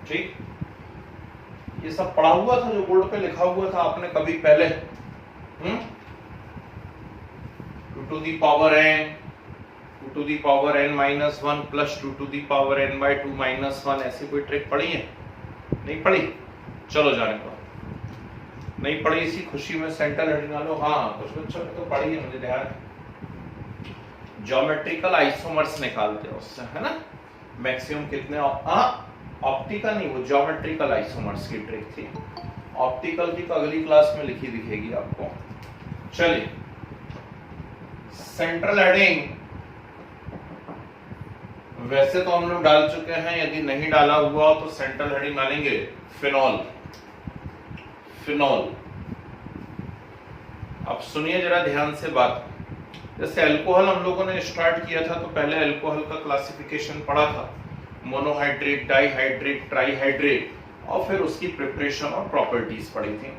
ठीक, ये सब पढ़ा हुआ था जो बोर्ड पे लिखा हुआ था आपने कभी पहले। 2 to the power n, 2 to the power n minus 1 plus 2 to the power n by 2 minus 1, ऐसी कोई ट्रिक पढ़ी है? नहीं पढ़ी? चलो जाने को नहीं पढ़ी, इसी खुशी में सेंट्रल हेडिंग डालो। हाँ कुछ बच्चों ने तो पढ़ी है, मुझे ध्यान है। ज्योमेट्रिकल आइसोमर्स निकालते हैं उससे, है ना, मैक्सिमम कितने, ऑप्टिकल नहीं, वो ज्योमेट्रिकल आइसोमर्स की ट्रिक थी। ऑप्टिकल की तो अगली क्लास में लिखी दिखेगी आपको। चलिए सेंट्रल हेडिंग वैसे तो हम लोग डाल चुके हैं, यदि नहीं डाला हुआ तो सेंट्रल हेडिंग डालेंगे फिनॉल। फिनॉल, अब सुनिए जरा ध्यान से बात। जैसे अल्कोहल हम लोगों ने स्टार्ट किया था तो पहले अल्कोहल का क्लासिफिकेशन पढ़ा था, मोनोहाइड्रेट, डाईहाइड्रेट, ट्राईहाइड्रेट, और फिर उसकी प्रिपरेशन और प्रॉपर्टीज पढ़ी थी।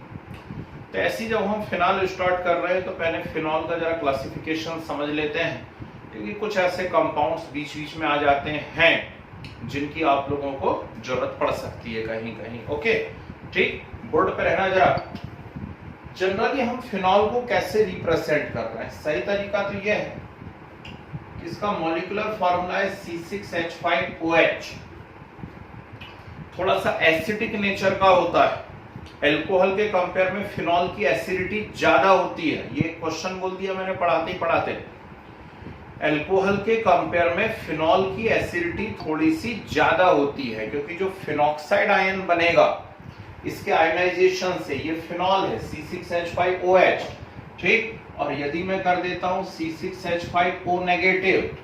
तो ऐसी जब हम फिनॉल स्टार्ट कर रहे हैं तो पहले फिनॉल का जरा क्लासिफिकेशन समझ लेते हैं, क्योंकि कुछ ऐसे कंपाउंड्स बीच बीच में आ जाते हैं जिनकी आप लोगों को जरूरत पड़ सकती है कहीं कहीं। ओके ठीक, बोर्ड पे रहना जरा। जनरली हम फिनॉल को कैसे रिप्रेजेंट कर रहे हैं? सही तरीका तो यह है कि इसका मॉलिक्यूलर फॉर्मूला है C6H5OH। थोड़ा सा एसिडिक नेचर का होता है, अल्कोहल के कंपेयर में फिनॉल की एसिडिटी ज्यादा होती है। ये क्वेश्चन बोल दिया मैंने पढ़ाते ही पढ़ाते। अल्कोहल के कंपेयर में फिनॉल की एसिडिटी थोड़ी सी ज्यादा होती है, क्योंकि जो फिनॉक्साइड आयन बनेगा इसके आयनाइजेशन से, ये फिनॉल है C6H5OH, ठीक, और यदि मैं कर देता हूं C6H5O नेगेटिव,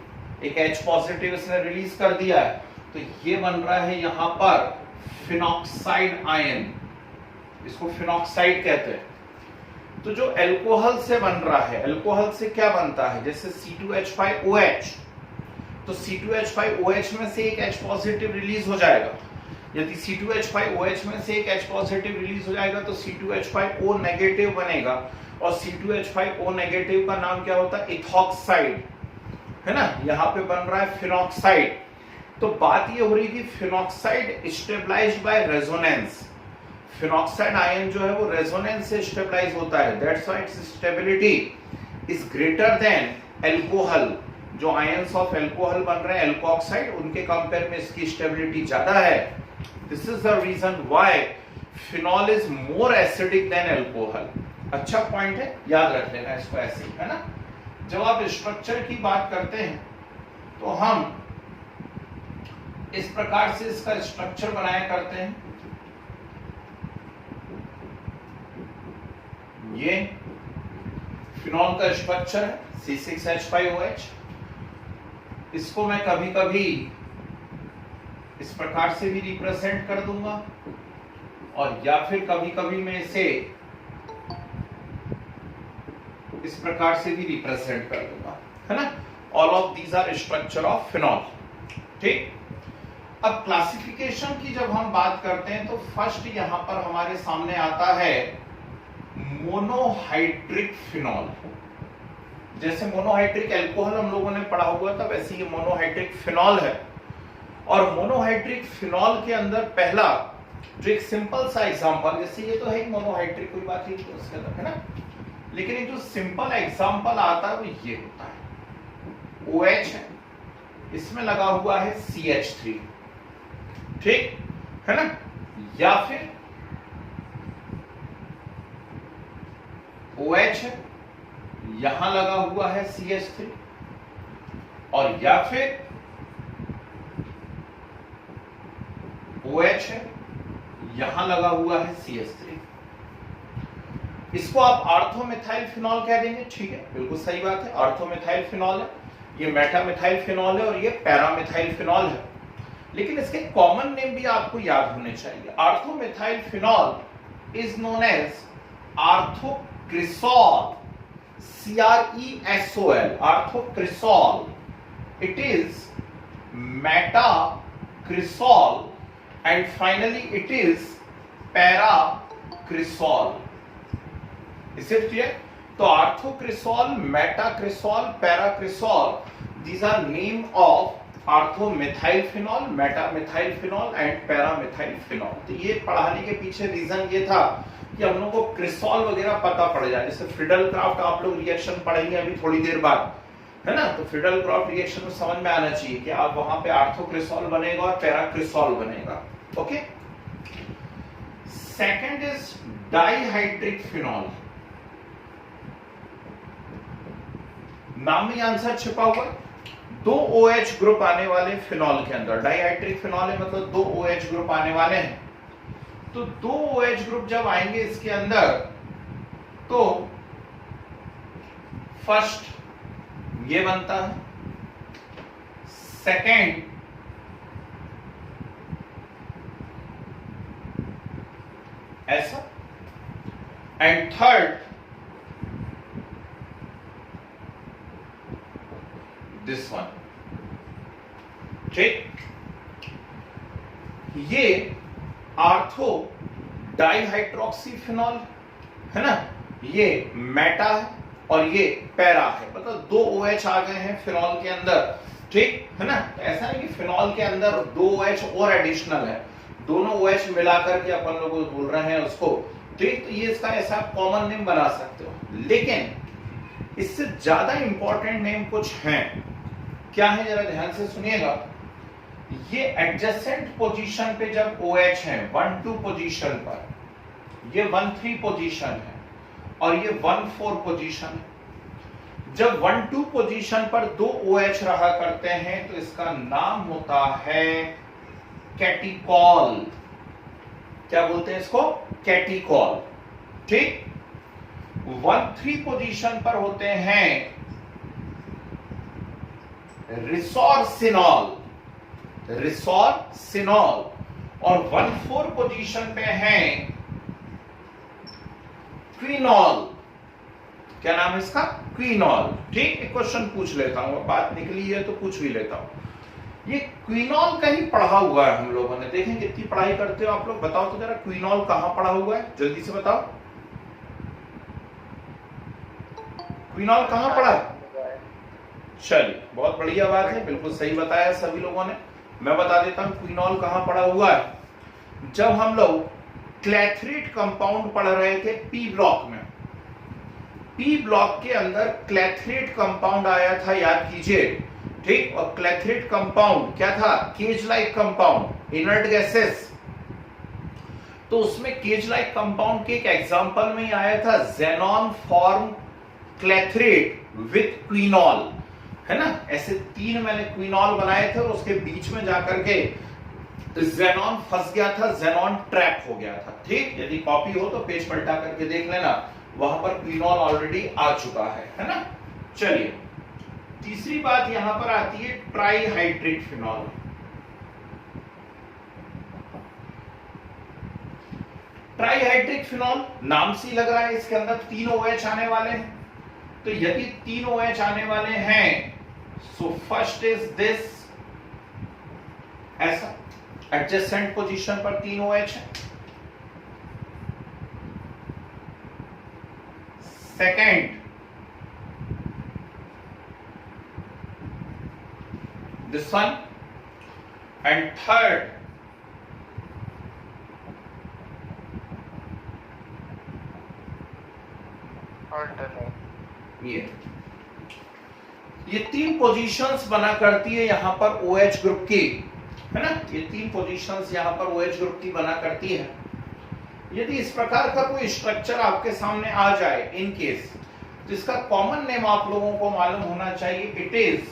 एक H पॉजिटिव इसने रिलीज कर दिया है, तो ये बन रहा है यहां पर फिनॉक्साइड आयन, इसको फिनॉक्साइड कहते हैं। तो जो अल्कोहल से बन रहा है, अल्कोहल से क्या बनता है, जैसे C2H5OH, तो C2H5OH में से एक H पॉजिटिव रिलीज हो जाएगा। यदि C2H5OH में से एक H पॉजिटिव रिलीज हो जाएगा तो C2H5O नेगेटिव बनेगा, और C2H5O नेगेटिव का नाम क्या होता है? इथॉक्साइड, है ना, यहाँ पे बन रहा है फिनॉक्साइड। तो बात ये हो रही कि phenoxide stabilized by resonance, phenoxide ion जो है वो रेजोनेंस से स्टेबलाइज होता है, that's why its stability is greater than alcohol. जो आयंस ऑफ अल्कोहल बन रहे हैं अल्कोक्साइड, उनके कंपेयर में इसकी स्टेबिलिटी ज्यादा है। This is the reason why phenol is more acidic than alcohol. अच्छा पॉइंट है, याद रख लेना इसको ऐसे, है ना। जब आप स्ट्रक्चर की बात करते हैं तो हम इस प्रकार से इसका स्ट्रक्चर बनाया करते हैं। ये फिनॉल का स्ट्रक्चर है C6H5OH। इसको मैं कभी कभी इस प्रकार से भी रिप्रेजेंट कर दूंगा, और या फिर कभी कभी मैं इसे इस प्रकार से भी रिप्रेजेंट कर दूंगा, है ना। All of these are structure of phenol, ठीक। अब क्लासिफिकेशन की जब हम बात करते हैं तो फर्स्ट यहां पर हमारे सामने आता है मोनोहाइड्रिक फिनॉल। जैसे मोनोहाइड्रिक अल्कोहल हम लोगों ने पढ़ा हुआ था, वैसे ये मोनोहाइड्रिक फिनॉल है। और मोनोहाइड्रिक फिनॉल के अंदर पहला जो एक सिंपल सा एग्जांपल, जैसे ये तो है मोनोहाइड्रिक, कोई बात नहीं तो उसके अंदर, है ना, लेकिन एक जो सिंपल एग्जांपल आता है वो ये होता है, OH है, इसमें लगा हुआ है CH3, ठीक है ना, या फिर OH है, यहां लगा हुआ है CH3, और या फिर OH है, यहां लगा हुआ है CH3। इसको आप आर्थोमिथाइल फिनॉल कह देंगे, ठीक है, बिल्कुल सही बात है, आर्थोमिथाइल फिनॉल है, ये मेटामिथाइल फिनॉल है, और ये पैरामिथाइल फिनॉल है। लेकिन इसके कॉमन नेम भी आपको याद होने चाहिए। Orthomethyl phenol is known as orthocresol, CRESOL, orthocresol. It is metacresol, and finally it is paracrisol. Is it clear? तो orthocresol, metacresol, paracresol, these are name of orthomethyl phenol, metamethyl phenol and paramethyl phenol. तो ये पढ़ाने के पीछे reason ये था कि हम लोग को क्रिसॉल वगैरह पता पड़ जाए। जैसे फ्रीडल क्राफ्ट आप लोग रिएक्शन पढ़ेंगे अभी थोड़ी देर बाद, है ना, तो फ्रीडल क्राफ्ट रिएक्शन में समझ में आना चाहिए कि आप वहां पे आर्थोक्रिसॉल बनेगा और पैराक्रिसॉल बनेगा। Okay, second is dihydric phenol. नाम में आंसर छिपा हुआ है। दो OH ग्रुप आने वाले फिनॉल के अंदर, डाइहाइड्रिक फिनॉल है मतलब दो OH ग्रुप आने वाले हैं। तो दो OH ग्रुप जब आएंगे इसके अंदर तो फर्स्ट ये बनता है, सेकेंड ऐसा, एंड थर्ड दिस वन। ठीक, ये आर्थो डाइहाइड्रोक्सी फिनॉल है ना, ये मेटा है और ये पैरा है, मतलब दो OH आ गए हैं फिनॉल के अंदर। ठीक है ना, ऐसा नहीं कि फिनॉल के अंदर दो OH और एडिशनल है, दोनों OH मिलाकर के अपन लोग बोल रहे हैं उसको। ठीक, तो ये इसका ऐसा कॉमन नेम बना सकते हो, लेकिन इससे ज्यादा इंपॉर्टेंट नेम कुछ हैं। क्या है जरा ध्यान से सुनिएगा। ये एडजेसेंट पोजीशन पे जब OH है 1-2 पोजीशन पर, ये 1-3 पोजीशन है और ये 1-4 पोजीशन है। जब 1-2 पोजीशन पर दो OH रहा करते हैं तो इसका नाम होता है कैटिकॉल। क्या बोलते हैं इसको? कैटिकॉल। ठीक, 1-3 पोजीशन पर होते हैं रिसोर्सिनॉल, रिसोर्सिनॉल, और 1-4 पोजीशन पे हैं क्विनॉल। क्या नाम है इसका? क्विनॉल। ठीक, एक क्वेश्चन पूछ लेता हूं, बात निकली है तो पूछ भी लेता हूं। ये क्विनॉल कहीं पढ़ा हुआ है हम लोगों ने, देखें कितनी पढ़ाई करते हो आप लोग, बताओ तो जरा क्विनॉल कहां पढ़ा हुआ है, जल्दी से बताओ। क्विनॉल कहां पढ़ा है? चलिए, बहुत बढ़िया बात है, बिल्कुल सही बताया सभी लोगों ने। मैं बता देता हूं क्विनॉल कहां पढ़ा हुआ है। जब हम लोग क्लैथरेट कंपाउंड पढ़ रहे थे पी ब्लॉक में, पी ब्लॉक के अंदर क्लैथरेट कंपाउंड आया था, याद कीजिए। ठीक, और क्लैथरेट कंपाउंड क्या था? Cage like compound, inert gases. तो उसमें केज लाइक कंपाउंड के एक एग्जांपल में ही आया था xenon form clathrate with quinol, है ना। ऐसे 3 मैंने क्विनॉल बनाए थे और उसके बीच में जाकर के ज़ेनॉन फंस गया था, ज़ेनॉन ट्रैप हो गया था। ठीक, यदि कॉपी हो तो पेज पलटा करके देख लेना, वहां पर क्विनॉल ऑलरेडी आ चुका है ना। चलिए, तीसरी बात यहां पर आती है ट्राइहाइड्रिक फिनॉल। ट्राइहाइड्रिक फिनॉल नाम से लग रहा है इसके अंदर 3 OH आने वाले हैं। तो यदि 3 OH आने वाले हैं, सो फर्स्ट इज दिस, ऐसा एडजेसेंट पोजीशन पर 3 OH है। Second this one, and third ये 3 पोजीशंस बना करती है यहां पर OH ग्रुप की, है ना। ये 3 पोजीशंस यहां पर OH ग्रुप की बना करती है। यदि इस प्रकार का कोई स्ट्रक्चर आपके सामने आ जाए इन केस, तो इसका कॉमन नेम आप लोगों को मालूम होना चाहिए, इट इज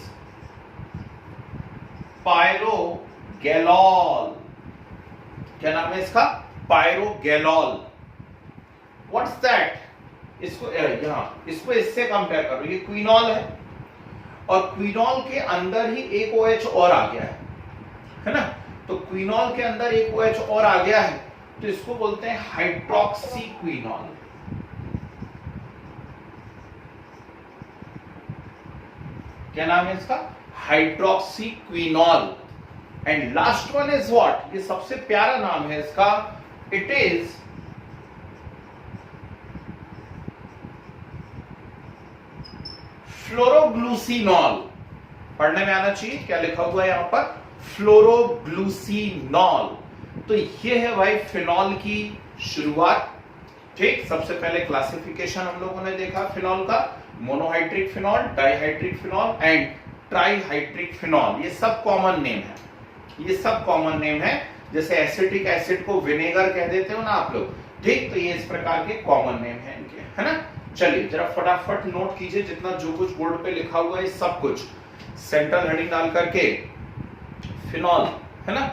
पायरोगैलॉल। क्या नाम है इसका? पायरोगैलॉल। What's that? इसको यहां इसको इससे कंपेयर करो, ये क्विनॉल है और क्विनॉल के अंदर ही एक OH और आ गया है ना। तो क्विनॉल के अंदर एक OH और आ गया है, तो इसको बोलते हैं हाइड्रोक्सी क्विनॉल। क्या नाम है इसका? Hydroxy quinol. And last one is what? ये सबसे प्यारा नाम है इसका, इट इज फ्लोरोग्लूसिनॉल। पढ़ने में आना चाहिए। क्या लिखा हुआ है यहाँ पर? फ्लोरोग्लूसिनॉल। तो ये है भाई फिनॉल की शुरुआत। ठीक, सबसे पहले क्लासिफिकेशन हम लोगों ने देखा फिनॉल का, monohydric phenol, dihydric phenol and trihydric phenol. ये सब कॉमन नेम है, ये सब कॉमन नेम है। जैसे एसिटिक एसिड को विनेगर कह देते हो ना आप लोग, ठीक, तो ये इस प्रकार के कॉमन नेम है इनके, है ना। चलिए जरा फटाफट नोट कीजिए जितना जो कुछ बोर्ड पे लिखा हुआ है सब कुछ। सेंट्रल हेडिंग डाल करके फिनॉल, है ना,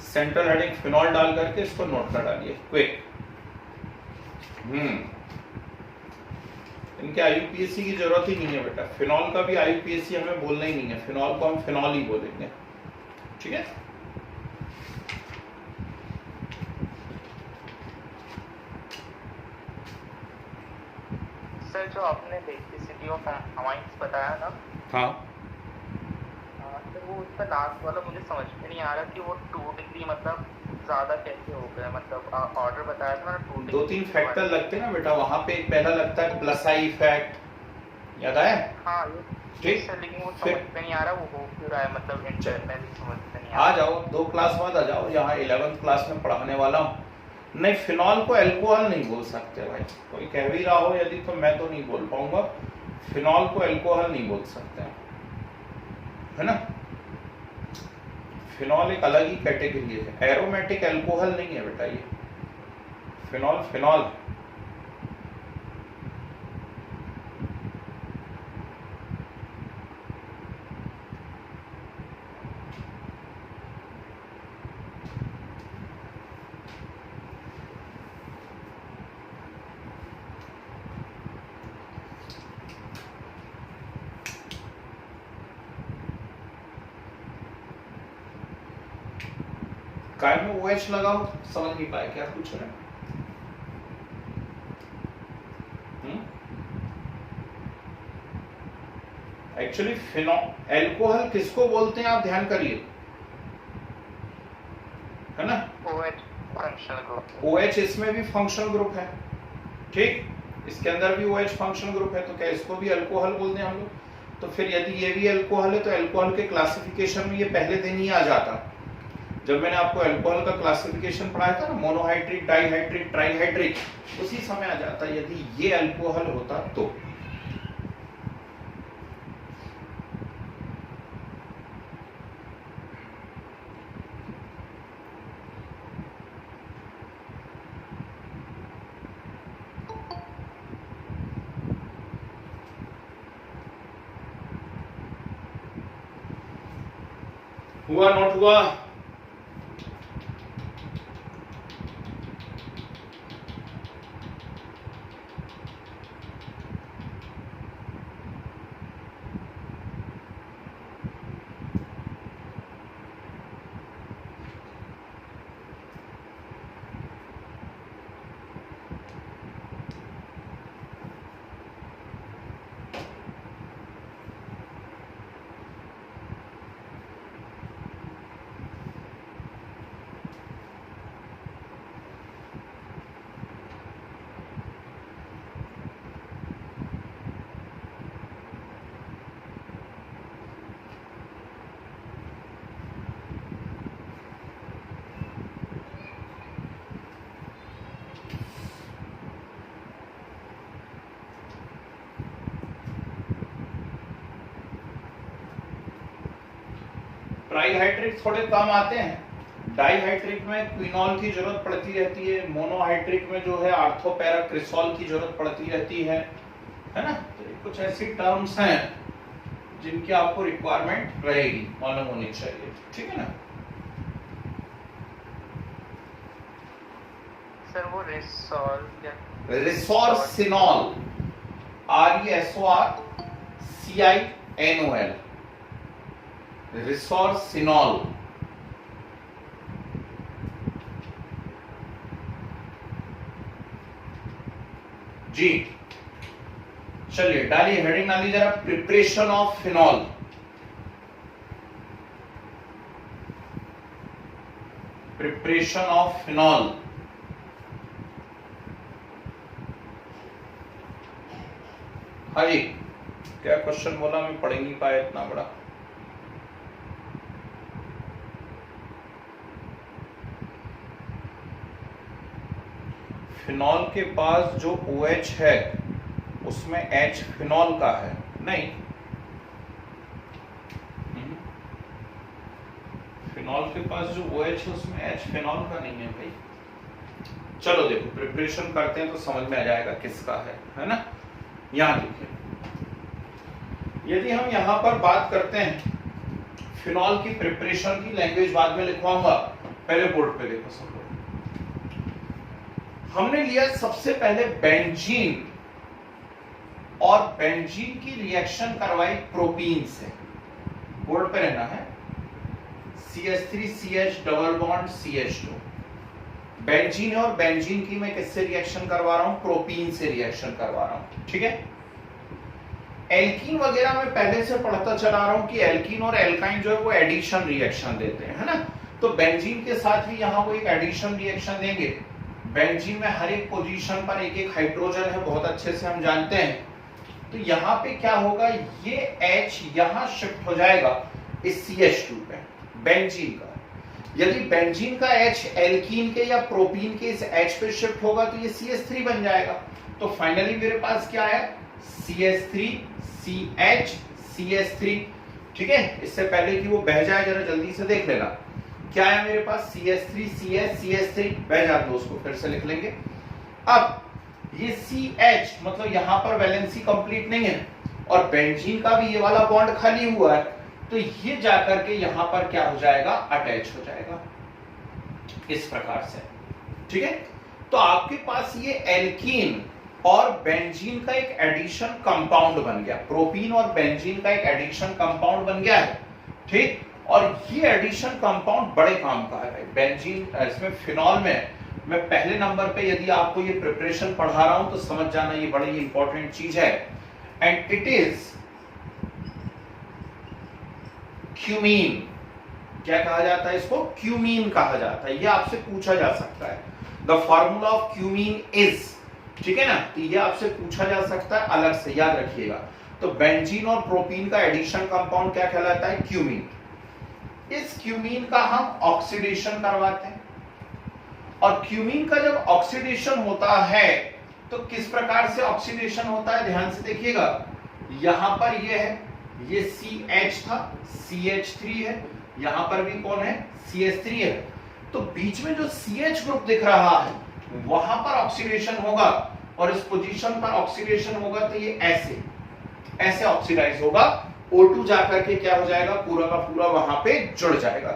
सेंट्रल हेडिंग फिनॉल डाल करके इसको नोट कर डालिए क्विक। इनके आईयूपीएससी की जरूरत ही नहीं है बेटा, फिनॉल का भी आईयूपीएससी हमें बोलना ही नहीं है, फिनॉल को हम फिनॉल ही बोलेंगे, ठीक है। सर जो आपने बेसिसिटी ऑफ अमाइंस बताया ना, हाँ, तो वो उसका लास्ट वाला मुझे समझ में नहीं आ रहा कि वो 2 डिग्री मतलब ज्यादा कैसे हो गया, मतलब ऑर्डर बताया था ना 2 डिग्री। 2-3 फैक्टर लगते हैं ना बेटा वहां पे। एक पहला लगता है प्लसाई इफेक्ट, याद आया? हाँ ठीक, सर, लेकिन वो समझ में नहीं आ रहा वो हो क्यों रहा है, मतलब इंटरनली समझ में नहीं आ जाओ 2 क्लास बाद आ जाओ, यहाँ 11th क्लास में पढ़ाने वाला हूँ। नहीं, फिनॉल को अल्कोहल नहीं बोल सकते भाई, कोई कह भी रहा हो यदि तो मैं तो नहीं बोल पाऊंगा। फिनॉल को अल्कोहल नहीं बोल सकते, है ना। फिनॉल एक अलग ही कैटेगरी है, एरोमेटिक अल्कोहल नहीं है बेटा ये। फिनॉल फिनॉल काय में OH लगाओ, समझ नहीं पाए क्या पूछ रहे हैं? एक्चुअली फिनॉल अल्कोहल किसको बोलते हैं आप ध्यान करिए, है ना। OH फंक्शनल ग्रुप, OH इसमें भी फंक्शनल ग्रुप है, ठीक, इसके अंदर भी OH फंक्शनल ग्रुप है, तो क्या इसको भी अल्कोहल बोलते हैं हम लोग? तो फिर यदि ये भी अल्कोहल है तो अल्कोहल के क्लासिफिकेशन में ये पहले दिन ही आ जाता। जब मैंने आपको अल्कोहल का क्लासिफिकेशन पढ़ाया था ना, मोनोहाइड्रिक, डाइहाइड्रिक, ट्राइहाइड्रिक, उसी समय आ जाता यदि ये अल्कोहल होता तो। हुआ नोट हुआ? ट्राइहाइड्रिक थोड़े कम आते हैं, डाइहाइड्रिक में क्विनॉल की जरूरत पड़ती रहती है, मोनोहाइड्रिक में जो है आर्थोपैराक्रिसॉल की जरूरत पड़ती रहती है ना। तो ये कुछ ऐसी टर्म्स हैं जिनकी आपको रिक्वायरमेंट रहेगी, मालूम होनी चाहिए, ठीक है ना। सर वो रिसोर्सिनॉल, RESORCINOL, रिसोर्सिनॉल। जी चलिए डालिए हेडिंग डालिए जरा, preparation of phenol. Preparation of phenol, हाँ जी। क्या क्वेश्चन बोला, मैं पढ़ नहीं पाया इतना बड़ा। फिनॉल के पास जो OH है उसमें H फिनॉल का है? नहीं, फिनॉल के पास जो OH है उसमें H फिनॉल का नहीं है भाई। चलो देखो प्रिपरेशन करते हैं तो समझ में आ जाएगा किसका है ना। यहां देखिए, यदि हम यहां पर बात करते हैं फिनॉल की प्रिपरेशन की, लैंग्वेज बाद में लिखवाऊंगा, पहले बोर्ड पे देखो सब लोग। हमने लिया सबसे पहले बेंजीन, और बेंजीन की रिएक्शन करवाई प्रोपीन से। बोर्ड पे रहना है, CH3CH double bond CH2। Benzene है और बेंजीन की मैं किससे रिएक्शन करवा रहा हूं? प्रोपीन से रिएक्शन करवा रहा हूं, ठीक है। एल्कीन वगैरह मैं पहले से पढ़ता चला रहा हूं कि एल्कीन और एल्काइन जो है वो एडिशन रिएक्शन देते हैं, है ना। तो बेंजीन के साथ भी यहां वो एक एडिशन रिएक्शन देंगे। बेंजीन में हर एक पोजीशन पर एक एक हाइड्रोजन है, बहुत अच्छे से हम जानते हैं। तो यहां पे क्या होगा, ये H यहां शिफ्ट हो जाएगा इस CH2 पे, बेंजीन का। यदि बेंजीन का H एल्कीन के या प्रोपीन के इस H पे शिफ्ट होगा तो ये CH3 बन जाएगा। तो फाइनली मेरे पास क्या है, CH3 CH CH3, ठीक है। इससे पहले कि वो बह जाए जरा जल्दी से देख लेना, क्या है मेरे पास, CH3 CH CH3, बह जाए तो उसको फिर से लिख लेंगे। अब ये CH मतलब यहां पर वैलेंसी कंप्लीट नहीं है और बेंजीन का भी ये वाला बॉन्ड खाली हुआ है, तो ये जाकर के यहां पर क्या हो जाएगा, अटैच हो जाएगा इस प्रकार से, ठीक है। तो आपके पास ये एल्कीन और बेंजीन का एक एडिशन कंपाउंड बन गया, प्रोपीन और बेंजीन का एक एडिशन कंपाउंड बन गया है, ठीक। और ये एडिशन कंपाउंड बड़े काम का है भाई। बेंजीन इसमें फिनॉल में मैं पहले नंबर पे यदि आपको ये प्रिपरेशन पढ़ा रहा हूं तो समझ जाना ये बड़ी इंपॉर्टेंट चीज है, एंड इट इज क्यूमीन। क्या कहा जाता है इसको, क्यूमीन कहा जाता है। ये आपसे पूछा जा सकता है, the formula of cumene is, ठीक है ना। तो ये आपसे पूछा जा सकता है, अलग से याद रखिएगा। तो बेंजीन और प्रोपीन का एडिशन कंपाउंड क्या कहलाता है, क्यूमीन। इस क्यूमीन का हम ऑक्सीडेशन करवाते हैं, और क्यूमीन का जब ऑक्सीडेशन होता है तो किस प्रकार से ऑक्सीडेशन होता है, ध्यान से देखिएगा। यहां पर ये है, ये CH था, CH3 है, यहां पर भी कौन है, CH3 है। तो बीच में जो CH ग्रुप दिख रहा है वहां पर ऑक्सीडेशन होगा, और इस पोजीशन पर ऑक्सीडेशन होगा तो ये ऐसे ऑक्सीडाइज होगा। O2 जाकर के क्या हो जाएगा, पूरा का पूरा वहां पे जुड़ जाएगा।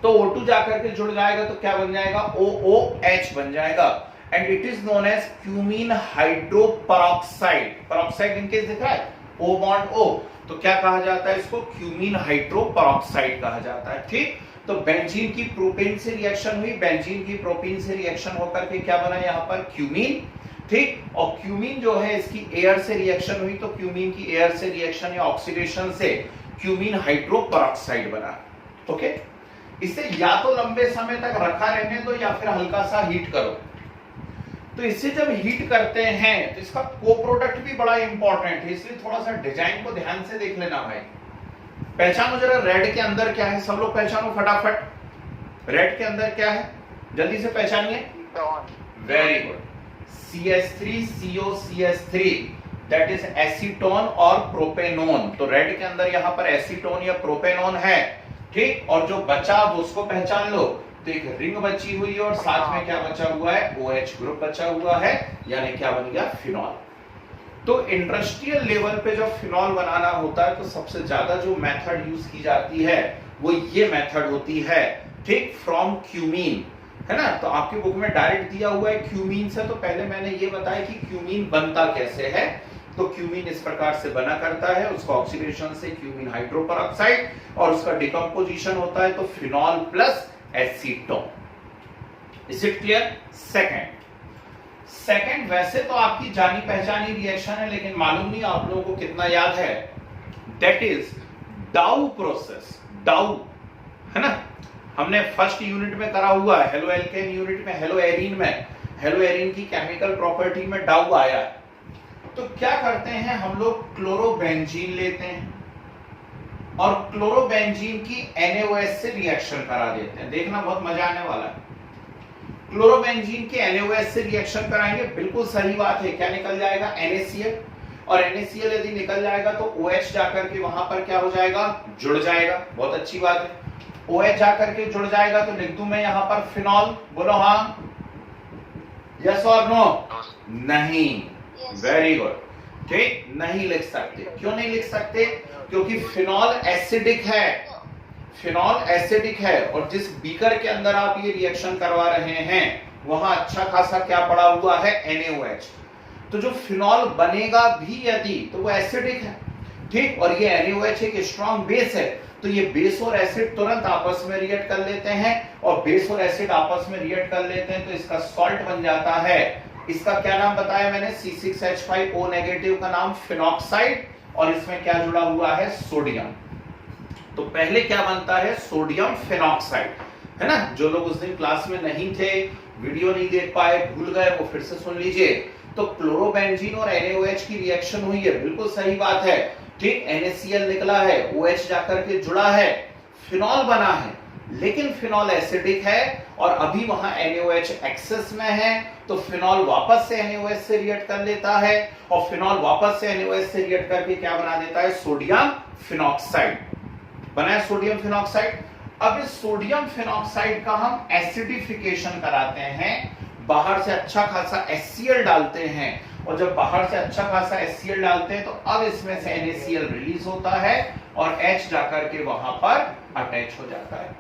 तो O2 जाकर के जुड़ जाएगा तो क्या बन जाएगा, OOH बन जाएगा, and it is known as cumene hydroperoxide. Peroxide linkage दिख रहा है, O बॉन्ड O, तो क्या कहा जाता है इसको, क्यूमीन हाइड्रोपेरोक्साइड कहा जाता है, ठीक। तो बेंजीन की प्रोपेन से रिएक्शन हुई, बेंजीन की प्रोपीन से रिएक्शन होकर के क्या बना यहाँ पर, क्यूमीन, ठीक। और क्यूमीन जो है इसकी एयर से रिएक्शन हुई, तो क्यूमीन की एयर से रिएक्शन या ऑक्सीडेशन से क्यूमीन हाइड्रोपेरोक्साइड बना, ओके। इसे या तो लंबे समय तक रखा रहने दो या फिर हल्का सा हीट करो। तो इसे जब हीट करते हैं तो इसका को प्रोडक्ट भी बड़ा इंपॉर्टेंट है, इसलिए थोड़ा सा डिजाइन को ध्यान से देख लेना भाई। पहचानो जरा, रेड के अंदर क्या है, सब लोग पहचानो फटाफट। रेड के अंदर क्या है, जल्दी से पहचानिए। Very good, CH3COCH3, that is acetone और प्रोपेनोन। तो रेड के अंदर यहाँ पर एसीटोन या प्रोपेनोन है, ठीक। और जो बचा वो उसको पहचान लो, तो एक रिंग बची हुई है और साथ में क्या बचा हुआ है, OH ग्रुप बचा हुआ है, यानी क्या बन गया, फिनॉल। तो इंडस्ट्रियल लेवल पे जब फिनॉल बनाना होता है तो सबसे ज्यादा जो मेथड यूज की जाती है वो ये मेथड होती है, ठीक, फ्रॉम क्यूमीन, है ना। तो आपके बुक में डायरेक्ट दिया हुआ है क्यूमीन से, तो पहले मैंने ये बताया कि क्यूमीन बनता कैसे है। तो क्यूमीन इस प्रकार से बना करता है, उसका ऑक्सीडेशन से क्यूमीन हाइड्रोपेरोक्साइड, और उसका डिकम्पोजिशन होता है तो phenol plus acetone. Is it clear. Second वैसे तो आपकी जानी पहचानी रिएक्शन है, लेकिन मालूम नहीं आप लोगों को कितना याद है, दैट इज डाउ प्रोसेस। डाउ, है ना, हमने फर्स्ट यूनिट में करा हुआ है, हेलो एल्केन यूनिट में, हेलो एरीन में, हेलो एरीन की केमिकल प्रॉपर्टी में डाउ आया है। तो क्या करते हैं हम लोग, क्लोरोबेंजीन लेते हैं और क्लोरोबेंजीन की NaOH से रिएक्शन करा देते हैं। देखना बहुत मजा आने वाला है। क्लोरोबेंजीन के NaOH से रिएक्शन कराएंगे, बिल्कुल सही बात है। क्या निकल जाएगा? NaCl, और NaCl यदि निकल जाएगा तो OH जाकर के वहां पर क्या हो जाएगा? जुड़ जाएगा। बहुत अच्छी बात है। OH जाकर के जुड़ जाएगा तो लिख दूं मैं यहां पर फिनॉल। बोलो हाँ, यस और नो? नहीं। Very good. ठीक, नहीं लिख सकते। क्यों नहीं लिख सकते? क्योंकि फिनॉल एसिडिक है, फिनॉल एसिडिक है, और जिस बीकर के अंदर आप ये रिएक्शन करवा रहे हैं वहां अच्छा खासा क्या पड़ा हुआ है? NaOH। तो जो फिनॉल बनेगा भी यदि, तो वो एसिडिक है। ठीक, और ये NaOH एक स्ट्रॉन्ग बेस है, तो ये बेस और एसिड तुरंत आपस में रिएक्ट कर लेते हैं, और बेस और एसिड आपस में रिएक्ट कर लेते हैं तो इसका सॉल्ट बन जाता है। इसका क्या नाम बताया मैंने? C6H5O नेगेटिव का नाम फिनॉक्साइड, और इसमें क्या जुड़ा हुआ है? सोडियम। तो पहले क्या बनता है? सोडियम फिनॉक्साइड, है ना? जो लोग उस दिन क्लास में नहीं थे, वीडियो नहीं देख पाए, भूल गए, वो फिर से सुन लीजिए। तो क्लोरोबेंजीन और NaOH की रिएक्शन हुई है, बिल्कुल सही बात है। ठीक, NaCl निकला है, OH जाकर के जुड़ा है, फिनॉल बना है, लेकिन फिनॉल एसिडिक है और अभी वहां NaOH एक्सेस में है, तो फिनॉल वापस से NaOH से रिएक्ट कर लेता है, और फिनॉल वापस से NaOH से रिएक्ट करके क्या बना देता है? सोडियम फिनॉक्साइड बना है, सोडियम फिनॉक्साइड। अब इस सोडियम फिनॉक्साइड का हम एसिडिफिकेशन कराते हैं, बाहर से अच्छा खासा HCl डालते हैं, और जब बाहर से अच्छा खासा HCl डालते हैं तो अब इसमें से NaCl रिलीज होता है और H जाकर के वहां पर अटैच हो जाता है।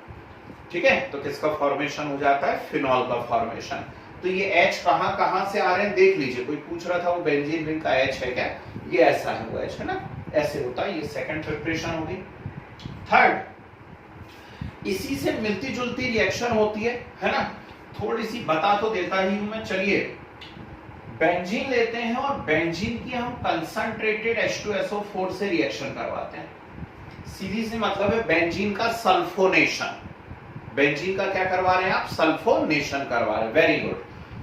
ठीक है, तो किसका फॉर्मेशन हो जाता है? फिनॉल का फॉर्मेशन। तो ये H कहां कहां से आ रहे हैं देख लीजिए। कोई पूछ रहा था वो बेंजीन रिंग का H है क्या? ये ऐसा है, वो H है ना, ऐसे होता है। ये सेकंड प्रिपरेशन होगी। थर्ड, इसी से मिलती जुलती रिएक्शन होती है ना? थोड़ी सी बता तो देता ही हूं मैं। चलिए, बेंजीन लेते हैं और बेंजीन की हम कंसंट्रेटेड H2SO4 से रिएक्शन करवाते हैं। सीधी सी मतलब है बेंजीन का सल्फोनेशन। बेंजीन का क्या करवा रहे हैं आप? सल्फोनेशन करवा रहे हैं। Very good.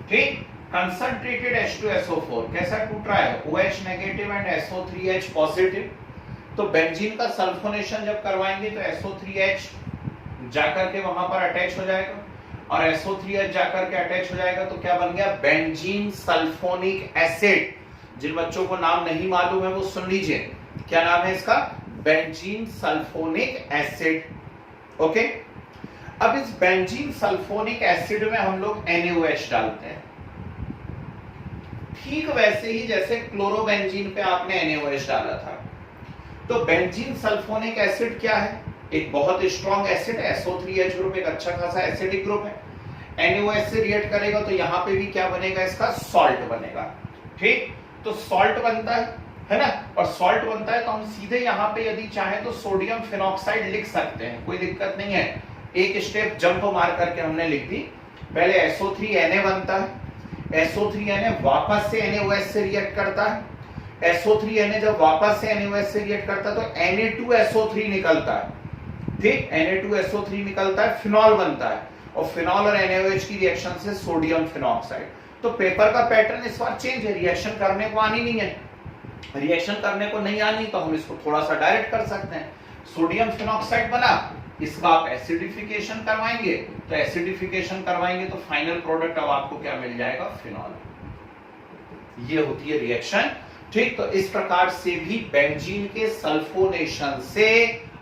ठीक, कंसंट्रेटेड H2SO4 कैसा टूट रहा है? OH negative and SO3H positive. तो बेंजीन का सल्फोनेशन जब करवाएंगे तो SO3H जाकर के वहां पर अटैच हो जाएगा, और SO3H जाकर के अटैच हो जाएगा तो क्या बन गया? Benzene sulfonic acid. जिन बच्चों को नाम नहीं मालूम है वो सुन लीजिए, क्या नाम है इसका? Benzene sulfonic acid. ओके, अब इस बेंजीन सल्फोनिक एसिड में हम लोग NaOH डालते हैं, ठीक वैसे ही जैसे क्लोरोबेंजीन पे आपने NaOH डाला था। तो बेंजीन सल्फोनिक एसिड क्या है? एक बहुत स्ट्रॉन्ग एसिड है, SO3H ग्रुप एक अच्छा खासा एसिडिक ग्रुप है। NaOH से रिएक्ट करेगा तो यहाँ पे भी क्या बनेगा? इसका सॉल्ट बनेगा। ठीक, तो सॉल्ट बनता है ना? और सॉल्ट बनता है तो हम सीधे यहाँ पे यदि चाहे तो सोडियम फिनॉक्साइड लिख सकते हैं, कोई दिक्कत नहीं है। एक स्टेप जंप मार करके हमने लिख दी। पहले SO3Na बनता है, SO3Na वापस से NaOH से रिएक्ट करता है, SO3Na जब वापस से NaOH से रिएक्ट करता है तो Na2SO3 निकलता है। ठीक, Na2SO3 निकलता है, फिनॉल बनता है, और फिनॉल और NaOH की रिएक्शन से सोडियम फिनॉक्साइड। तो पेपर का पैटर्न इस बार चेंज है, रिएक्शन करने को आनी नहीं है। रिएक्शन करने को नहीं आनी तो हम इसको थोड़ा सा डायरेक्ट कर सकते हैं। सोडियम फिनॉक्साइड बना, इसका आप एसिडिफिकेशन करवाएंगे, तो एसिडिफिकेशन करवाएंगे तो फाइनल प्रोडक्ट अब आपको क्या मिल जाएगा? फिनॉल। ये होती है रिएक्शन। ठीक, तो इस प्रकार से भी बेंजीन के सल्फोनेशन से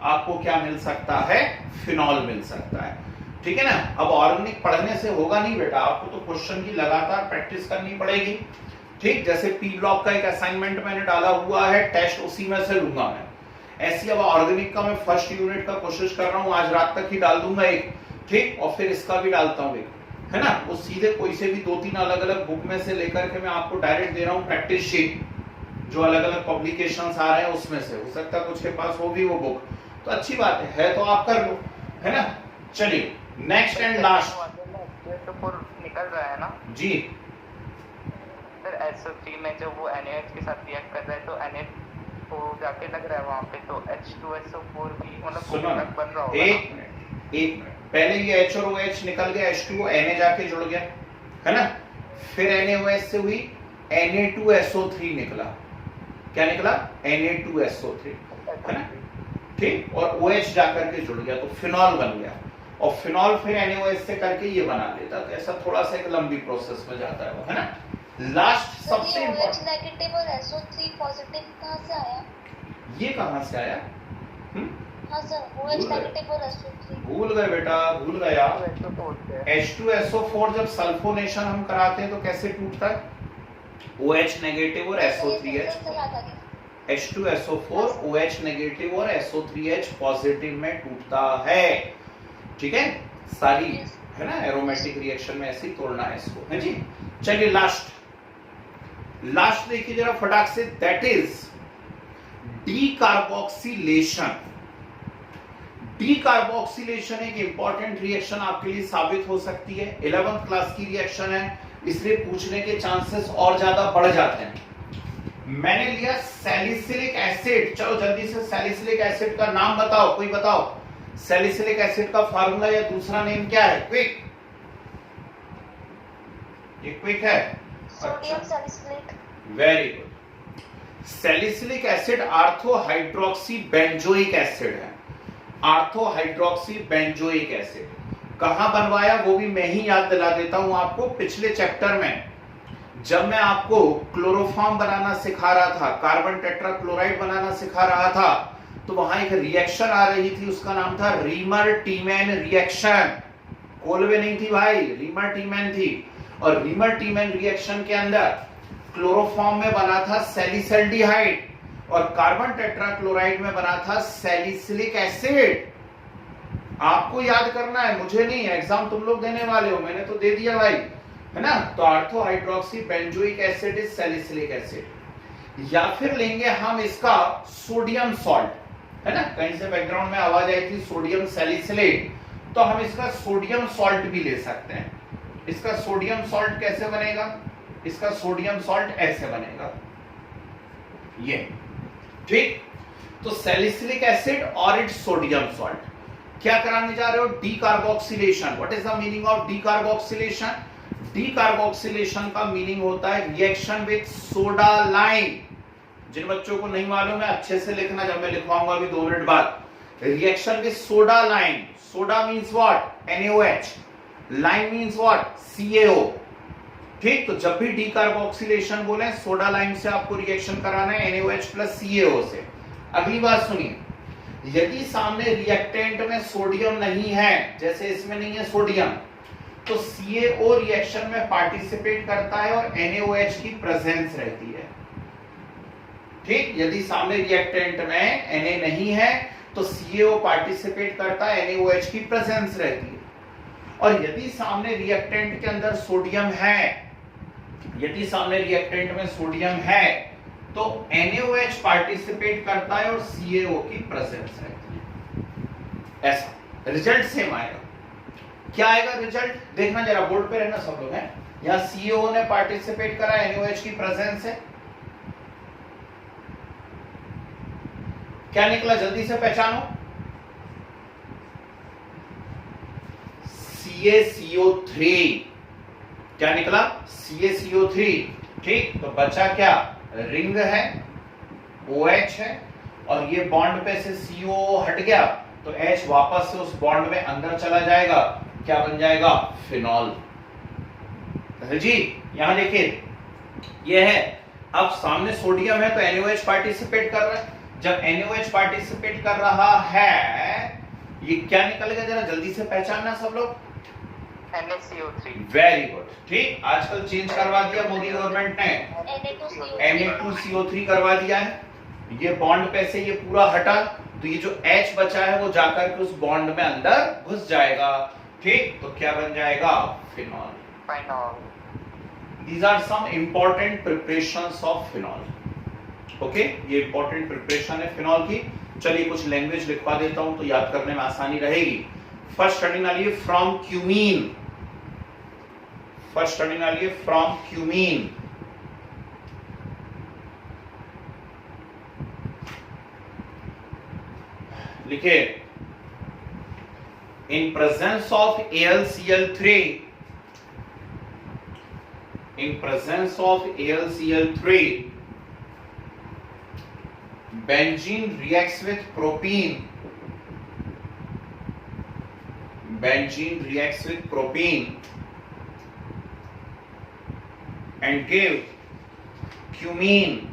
आपको क्या मिल सकता है? फिनॉल मिल सकता है। ठीक है ना? अब ऑर्गेनिक पढ़ने से होगा नहीं बेटा, आपको तो क्वेश्चन की लगातार प्रैक्टिस करनी पड़ेगी। ठीक, जैसे पी ब्लॉक का एक असाइनमेंट मैंने डाला हुआ है, टेस्ट उसी में से लूंगा मैं। ऐसी अब ऑर्गेनिक का मैं फर्स्ट यूनिट का कोशिश कर रहा हूं, आज रात तक ही डाल दूंगा एक। ठीक, और फिर इसका भी डालता हूं एक, है ना? वो सीधे कोई से भी 2-3 अलग अलग बुक में से लेकर के मैं आपको डायरेक्ट दे रहा हूं प्रैक्टिस शीट, जो अलग अलग पब्लिकेशंस आ रहे हैं उसमें से। हो सकता है कुछ के पास हो भी वो बुक, तो अच्छी बात है तो आप कर लो, है ना? चलिए, नेक्स्ट एंड लास्ट। निकल रहा है ना जी सर, SO3 में जो वो NaOH के साथ रिएक्ट कर रहा है तो NH को जाके लग रहा है वहां पे, तो H2SO4 भी मतलब प्रोडक्ट बन रहा होगा। एक मिनट, पहले ये H और OH निकल गया, H2O Na जाके जुड़ गया, है ना? फिर NaOH से हुई Na2SO3 निकला। क्या निकला? Na2SO3, है ना? ठीक, और OH जाकर के जुड़ गया तो फिनॉल बन गया। और फिनॉल फिर NaOH से करके ये बना लेता, तो ऐसा थोड़ा सा एक लंबी प्रोसेस में जाता है वो, है ना। लास्ट सबसे OH नेगेटिव और SO3 पॉजिटिव कहाँ से आया? ये कहाँ से आया? हाँ सर, OH नेगेटिव और SO3 भूल गए बेटा, भूल गया। SO4 H2SO4 जब सल्फोनेशन हम कराते हैं तो कैसे टूटता है? OH नेगेटिव और SO3H, H2SO4 OH नेगेटिव और SO3H पॉजिटिव में टूटता है, ठीक है। सारी है ना एरोमेटिक रिएक्शन में ऐसे ही तोड़ना है इसको, है जी। चलिए लास्ट देखिए जरा फटाक से, दैट इज डीकार्बोक्सिलेशन। डीकार्बोक्सिलेशन एक इंपॉर्टेंट रिएक्शन आपके लिए साबित हो सकती है। 11th क्लास की रिएक्शन है, इसलिए पूछने के चांसेस और ज्यादा बढ़ जाते हैं। मैंने लिया सैलिसिलिक एसिड, चलो जल्दी से सैलिसिलिक एसिड का नाम बताओ, कोई बताओ। सैलिसिलिक एसिड का फार्मूला या दूसरा नेम क्या है? क्विक, ये क्विक है। Sodium salicylate. Very good. Salicylic acid ortho hydroxy benzoic acid है, आर्थो हाइड्रोक्सी बेंजोइक एसिड। कहां बनवाया वो भी मैं ही याद दिला देता हूं आपको। पिछले चैप्टर में जब मैं आपको क्लोरोफॉर्म बनाना सिखा रहा था, कार्बन टेट्राक्लोराइड बनाना सिखा रहा था, तो वहां एक रिएक्शन आ रही थी, उसका नाम था रीमर टीमैन रिएक्शन। कोलवे नहीं थी भाई, रीमर टीमैन थी। और रीमर टीमैन रिएक्शन के अंदर क्लोरोफॉर्म में बना था सैलिसल्डिहाइड और कार्बन टेट्राक्लोराइड में बना था सैलिसिलिक एसिड। आपको याद करना है, मुझे नहीं, एग्जाम तुम लोग देने वाले हो, मैंने तो दे दिया भाई, है ना। तो ortho hydroxy benzoic acid is salicylic acid. या फिर लेंगे हम इसका सोडियम सॉल्ट, है ना, कहीं से बैकग्राउंड में आवाज आई थी सोडियम सैलिसिलेट, तो हम इसका सोडियम सॉल्ट भी ले सकते हैं। इसका सोडियम सॉल्ट कैसे बनेगा? इसका सोडियम सॉल्ट ऐसे बनेगा, ये, ठीक। तो सैलिसिलिक एसिड और इट्स सोडियम सॉल्ट क्या कराने जा रहे हो? Decarboxylation. What is the meaning of decarboxylation? Decarboxylation का मीनिंग होता है रिएक्शन विद सोडा लाइम। जिन बच्चों को नहीं मालूम है अच्छे से लिखना, जब मैं लिखवाऊंगा अभी 2 मिनट बाद। Reaction with soda lime. Soda means what? NaOH। Lime means what? CaO। ठीक, तो जब भी डीकार्बोक्सिलेशन बोले सोडा लाइम से आपको रिएक्शन कराना है NaOH प्लस CaO से। अगली बात सुनिए, यदि सामने रिएक्टेंट में सोडियम नहीं है, जैसे इसमें नहीं है सोडियम, तो CaO रिएक्शन में पार्टिसिपेट करता है और NaOH की प्रेजेंस रहती है। ठीक, यदि सामने रिएक्टेंट में Na नहीं है तो CaO पार्टिसिपेट करता है, NaOH की प्रेजेंस रहती है। और यदि सामने रिएक्टेंट के अंदर सोडियम है, यदि सामने रिएक्टेंट में सोडियम है तो NaOH पार्टिसिपेट करता है और CaO की प्रेजेंस रहती है। ऐसा रिजल्ट सेम आएगा। क्या आएगा रिजल्ट? देखना जरा, बोर्ड पे रहना सब लोग, हैं। यहां CaO ने पार्टिसिपेट करा, NaOH की प्रेजेंस है। क्या निकला? जल्दी से पहचानो। CaCO3। क्या निकला? CaCO3। ठीक, तो बचा क्या? रिंग है, OH है, और ये बॉन्ड पे से CO हट गया तो H वापस से उस बॉन्ड में अंदर चला जाएगा। क्या बन जाएगा? फिनॉल। जी, यहां देखिए, ये है। अब सामने सोडियम है तो NaOH पार्टिसिपेट कर रहा है। जब NaOH पार्टिसिपेट कर रहा है, ये क्या निकलेगा? जरा जल्दी से पहचानना सब लोग। NaCO3। Very good. ठीक, आजकल चेंज करवा दिया मोदी गवर्नमेंट ने, Na2CO3 करवा दिया है। ये बॉन्ड पे से ये पूरा हटा तो ये जो H बचा है वो जाकर के उस बॉन्ड में अंदर घुस जाएगा। ठीक, तो क्या बन जाएगा? Phenol. These are some important preparations of phenol. Okay, ये इंपॉर्टेंट प्रिपरेशन है फिनॉल की। चलिए कुछ लैंग्वेज लिखवा देता हूं तो याद करने में आसानी रहेगी। फर्स्ट स्टडी वाली है फ्रॉम क्यूमीन। फर्स्ट स्टडी वाली है फ्रॉम क्यूमीन। लिखे, in presence of AlCl3, in presence of AlCl3, benzene reacts with propene, benzene reacts with propene and give cumene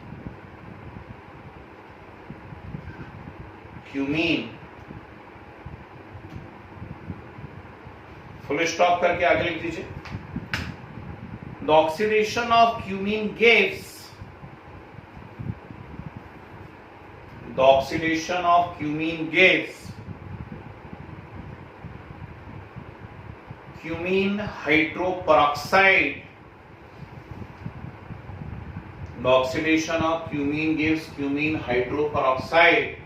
full stop करके आगे लिख दीजिए. The oxidation of cumene gives cumene hydroperoxide. The oxidation of cumene gives cumene hydroperoxide.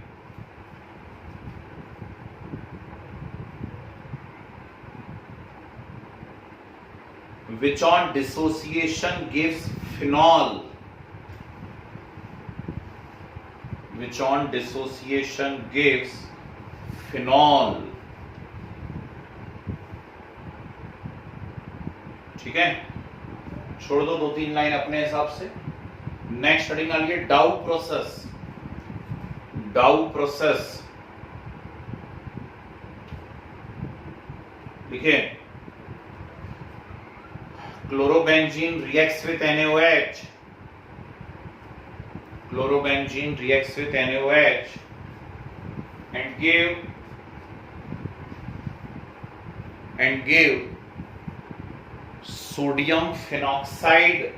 Which on dissociation gives phenol. Which on dissociation gives phenol. ठीक है, छोड़ दो 2-3 line अपने हिसाब से. नेक्स्ट हेडिंग आ गई डाउ प्रोसेस. देखिए, chlorobenzene reacts with NaOH. And give sodium phenoxide.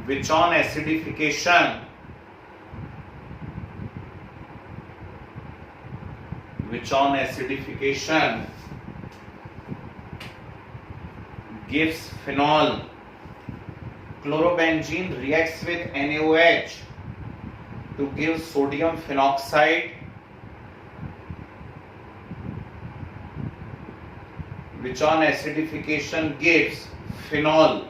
Which on acidification gives phenol. Chlorobenzene reacts with NaOH to give sodium phenoxide, which on acidification gives phenol.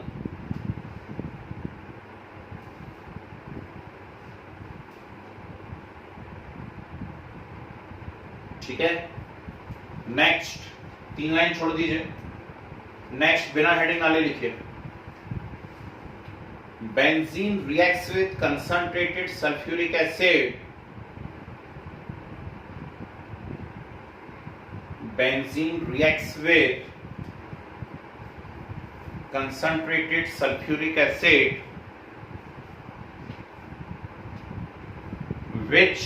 ठीक है, नेक्स्ट 3 लाइन छोड़ दीजिए. Next बिना heading वाले लिखिए. Benzene reacts with concentrated sulfuric acid. Benzene reacts with concentrated sulfuric acid, which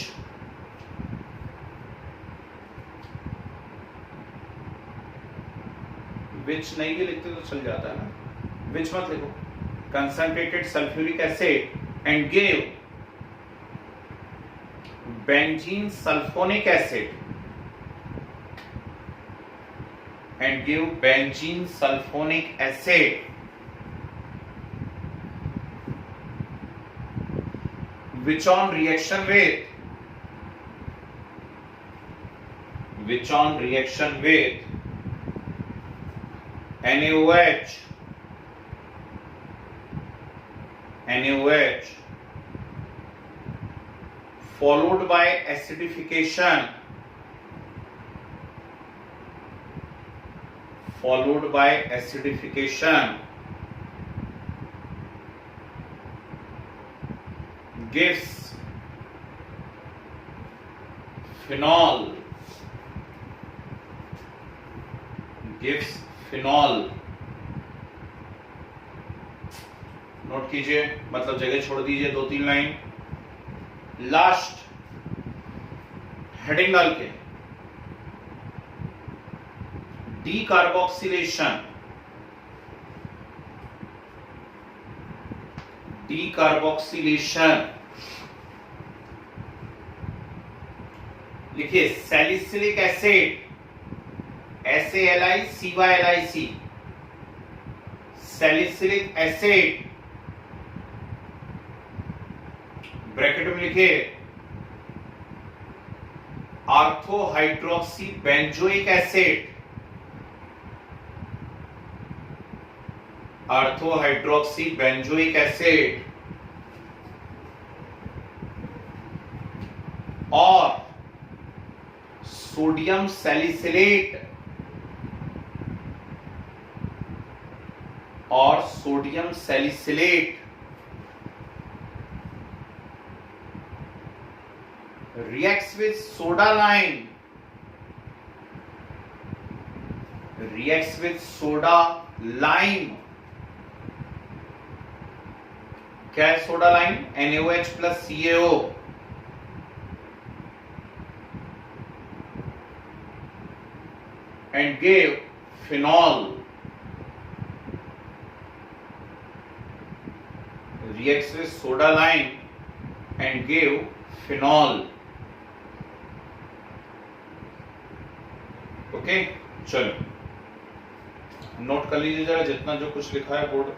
नहीं भी लिखते तो चल जाता है ना. which मत लिखो. Concentrated sulfuric acid and give benzene sulfonic acid. Which on reaction with NaOH followed by acidification gives phenol. Note कीजिए, मतलब जगह छोड़ दीजिए 2-3 लाइन. लास्ट हेडिंग डाल के डीकार्बोक्सिलेशन लिखिए. Salicylic acid SALICYLIC salicylic acid bracket में लिखिए ऑर्थोहाइड्रोक्सी बेंजोइक एसिड. और sodium salicylate reacts with soda lime, reacts with soda lime. क्या है soda lime? NaOH plus CaO. And gave phenol. Reacts with soda lime and gave phenol. Okay, चलो note कर लीजिए जरा जितना जो कुछ लिखा है बोर्ड।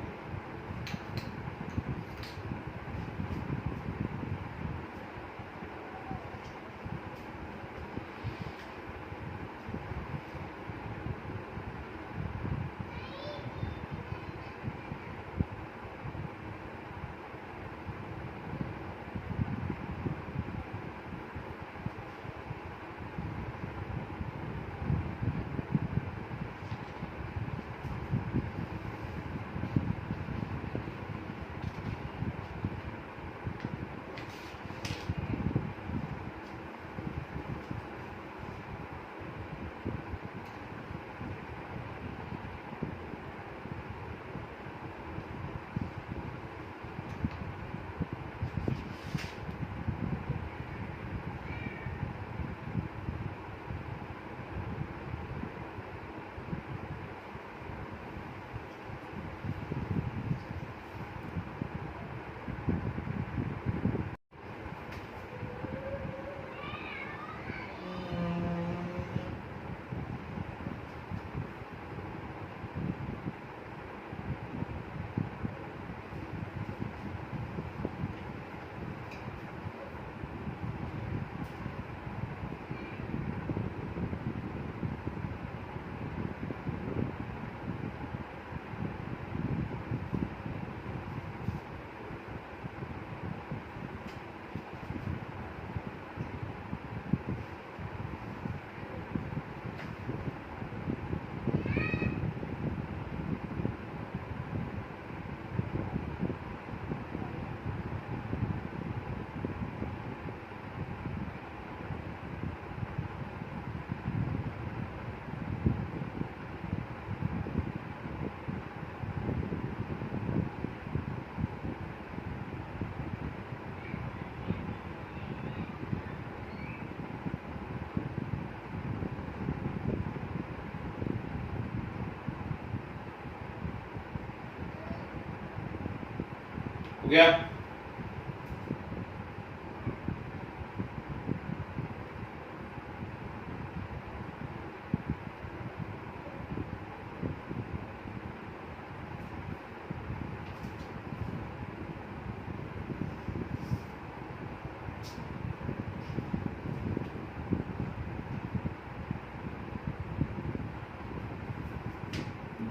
हो गया?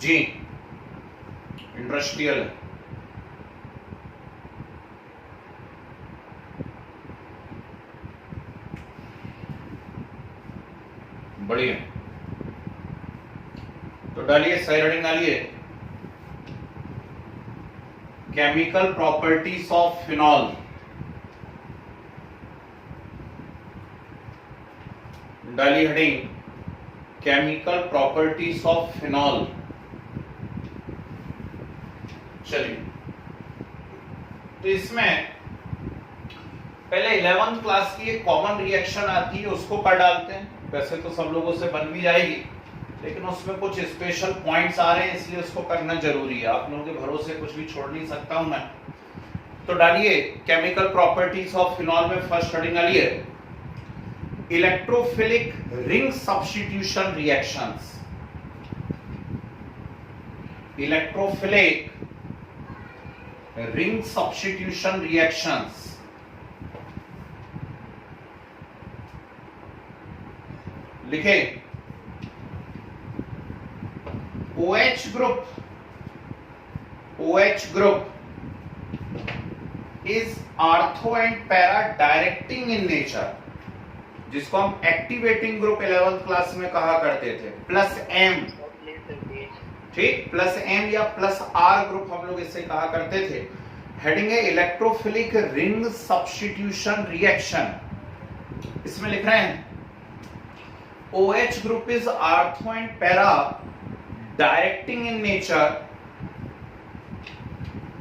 जी इंडस्ट्रियल है। बढ़िया, तो डालिए सही हेडिंग डालिए, केमिकल प्रॉपर्टीज ऑफ फिनॉल। डालिए heading chemical properties of phenol. चलिए, तो इसमें पहले 11th क्लास की एक कॉमन रिएक्शन आती है, उसको कर डालते हैं। वैसे तो सब लोगों से बन भी जाएगी, लेकिन उसमें कुछ स्पेशल पॉइंट्स आ रहे हैं, इसलिए उसको करना जरूरी है। आप लोगों के भरोसे कुछ भी छोड़ नहीं सकता हूं मैं। तो डालिए केमिकल प्रॉपर्टीज ऑफ फिनॉल में फर्स्ट हेडिंग डालिए electrophilic ring substitution reactions. Electrophilic ring substitution reactions. लिखे OH group is ortho and para directing in nature, जिसको हम एक्टिवेटिंग ग्रुप 11th क्लास में कहा करते थे, प्लस M, ठीक, प्लस M या प्लस R ग्रुप हम लोग इससे कहा करते थे। हेडिंग है इलेक्ट्रोफिलिक रिंग सब्स्टिट्यूशन रिएक्शन। इसमें लिख रहे हैं OH group is ortho and para directing in nature.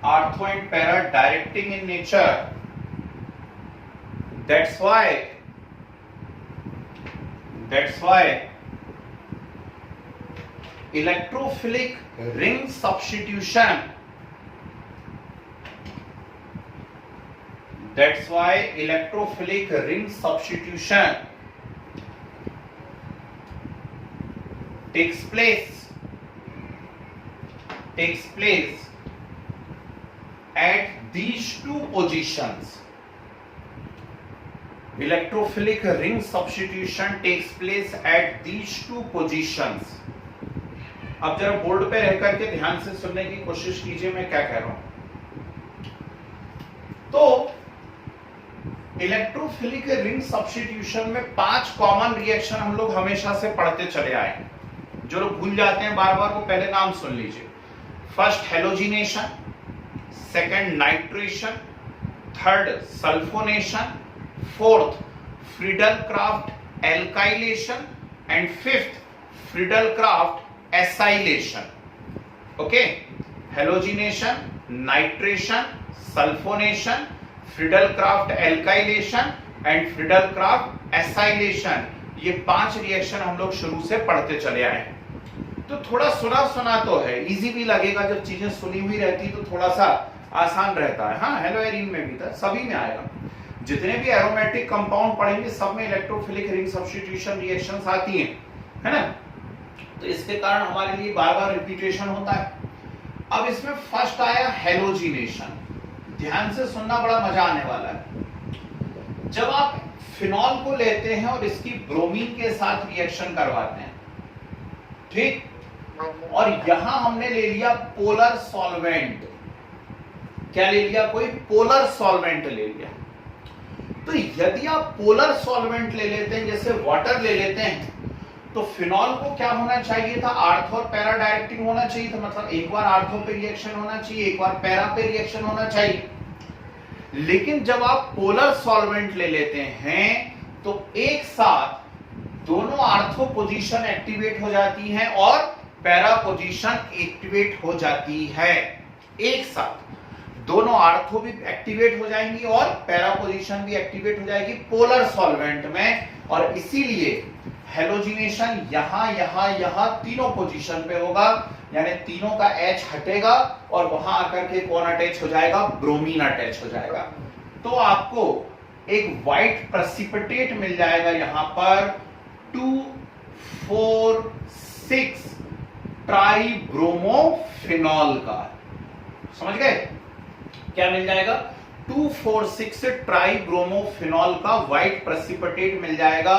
Ortho and para directing in nature. That's why electrophilic ring substitution. That's why electrophilic ring substitution takes place at these two positions. Electrophilic ring substitution takes place at these two positions. अब जरा board पे रह करके ध्यान से सुनने की कोशिश कीजिए मैं क्या कह रहा हूं। तो इलेक्ट्रोफिलिक रिंग सब्स्टिट्यूशन में 5 कॉमन रिएक्शन हम लोग हमेशा से पढ़ते चले आए हैं। जो लोग भूल जाते हैं बार बार वो पहले नाम सुन लीजिए। First halogenation, second nitration, third sulphonation, fourth Friedel-Crafts alkylation and fifth Friedel-Crafts acylation. Okay, halogenation, nitration, sulphonation, Friedel-Crafts alkylation and Friedel-Crafts acylation, ये 5 रिएक्शन हम लोग शुरू से पढ़ते चले आए हैं। तो थोड़ा सुना सुना तो है, इजी भी लगेगा जब चीजें सुनी हुई रहती तो थोड़ा सा आसान रहता है। हाँ, हेलो एरिन में भी था, सभी में आएगा। जितने भी एरोमेटिक कंपाउंड पढ़ेंगे सब में इलेक्ट्रोफिलिक रिंग सब्स्टिट्यूशन रिएक्शंस आती हैं, है ना। तो इसके कारण हमारे लिए बार बार रिपीटेशन होता है। अब इसमें फर्स्ट आया हेलोजिनेशन। ध्यान से सुनना, बड़ा मजा आने वाला है। जब आप फिनॉल को लेते हैं और इसकी ब्रोमीन के साथ रिएक्शन करवाते हैं, ठीक, और यहां हमने ले लिया पोलर सॉल्वेंट। क्या ले लिया? कोई पोलर सॉल्वेंट ले लिया। तो यदि आप पोलर सॉल्वेंट ले लेते हैं, जैसे वाटर ले लेते हैं, तो फिनॉल को क्या होना चाहिए था? आर्थो और पैरा डायरेक्टिंग होना चाहिए था। मतलब एक बार आर्थो पे रिएक्शन होना चाहिए, एक बार पैरा पे रिएक्शन होना चाहिए। लेकिन जब आप पोलर सॉल्वेंट ले लेते हैं तो एक साथ दोनों आर्थो पोजीशन एक्टिवेट हो जाती हैं और पैरा पोजीशन एक्टिवेट हो जाती है। एक साथ दोनों आर्थो भी एक्टिवेट हो जाएंगी और पैरा पोजीशन भी एक्टिवेट हो जाएगी पोलर सॉल्वेंट में। और इसीलिए हेलोजिनेशन यहां तीनों पोजीशन पे होगा, यानी तीनों का H हटेगा और वहां आकर के कौन अटैच हो जाएगा? ब्रोमीन अटैच हो जाएगा। तो आपको एक व्हाइट प्रेसिपिटेट मिल जाएगा यहां पर 2,4,6 ट्राइब्रोमोफिनॉल का। समझ गए? क्या मिल जाएगा? 2,4,6 ट्राइब्रोमोफिनॉल का व्हाइट प्रेसिपिटेट मिल जाएगा।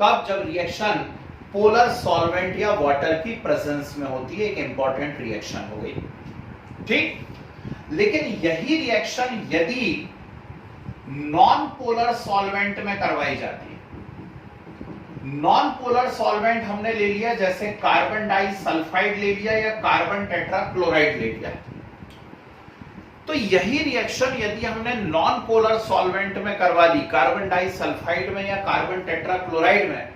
कब? जब रिएक्शन पोलर सॉल्वेंट या वाटर की प्रेजेंस में होती है। एक इंपॉर्टेंट रिएक्शन हो गई, ठीक। लेकिन यही रिएक्शन यदि नॉन पोलर सॉल्वेंट में करवाई जाती है। नॉन पोलर सॉल्वेंट हमने ले लिया, जैसे कार्बन डाइसल्फाइड ले लिया या कार्बन टेट्राक्लोराइड ले लिया। तो यही रिएक्शन यदि हमने नॉन पोलर सॉल्वेंट में करवा ली, कार्बन डाइसल्फाइड में या कार्बन टेट्राक्लोराइड में,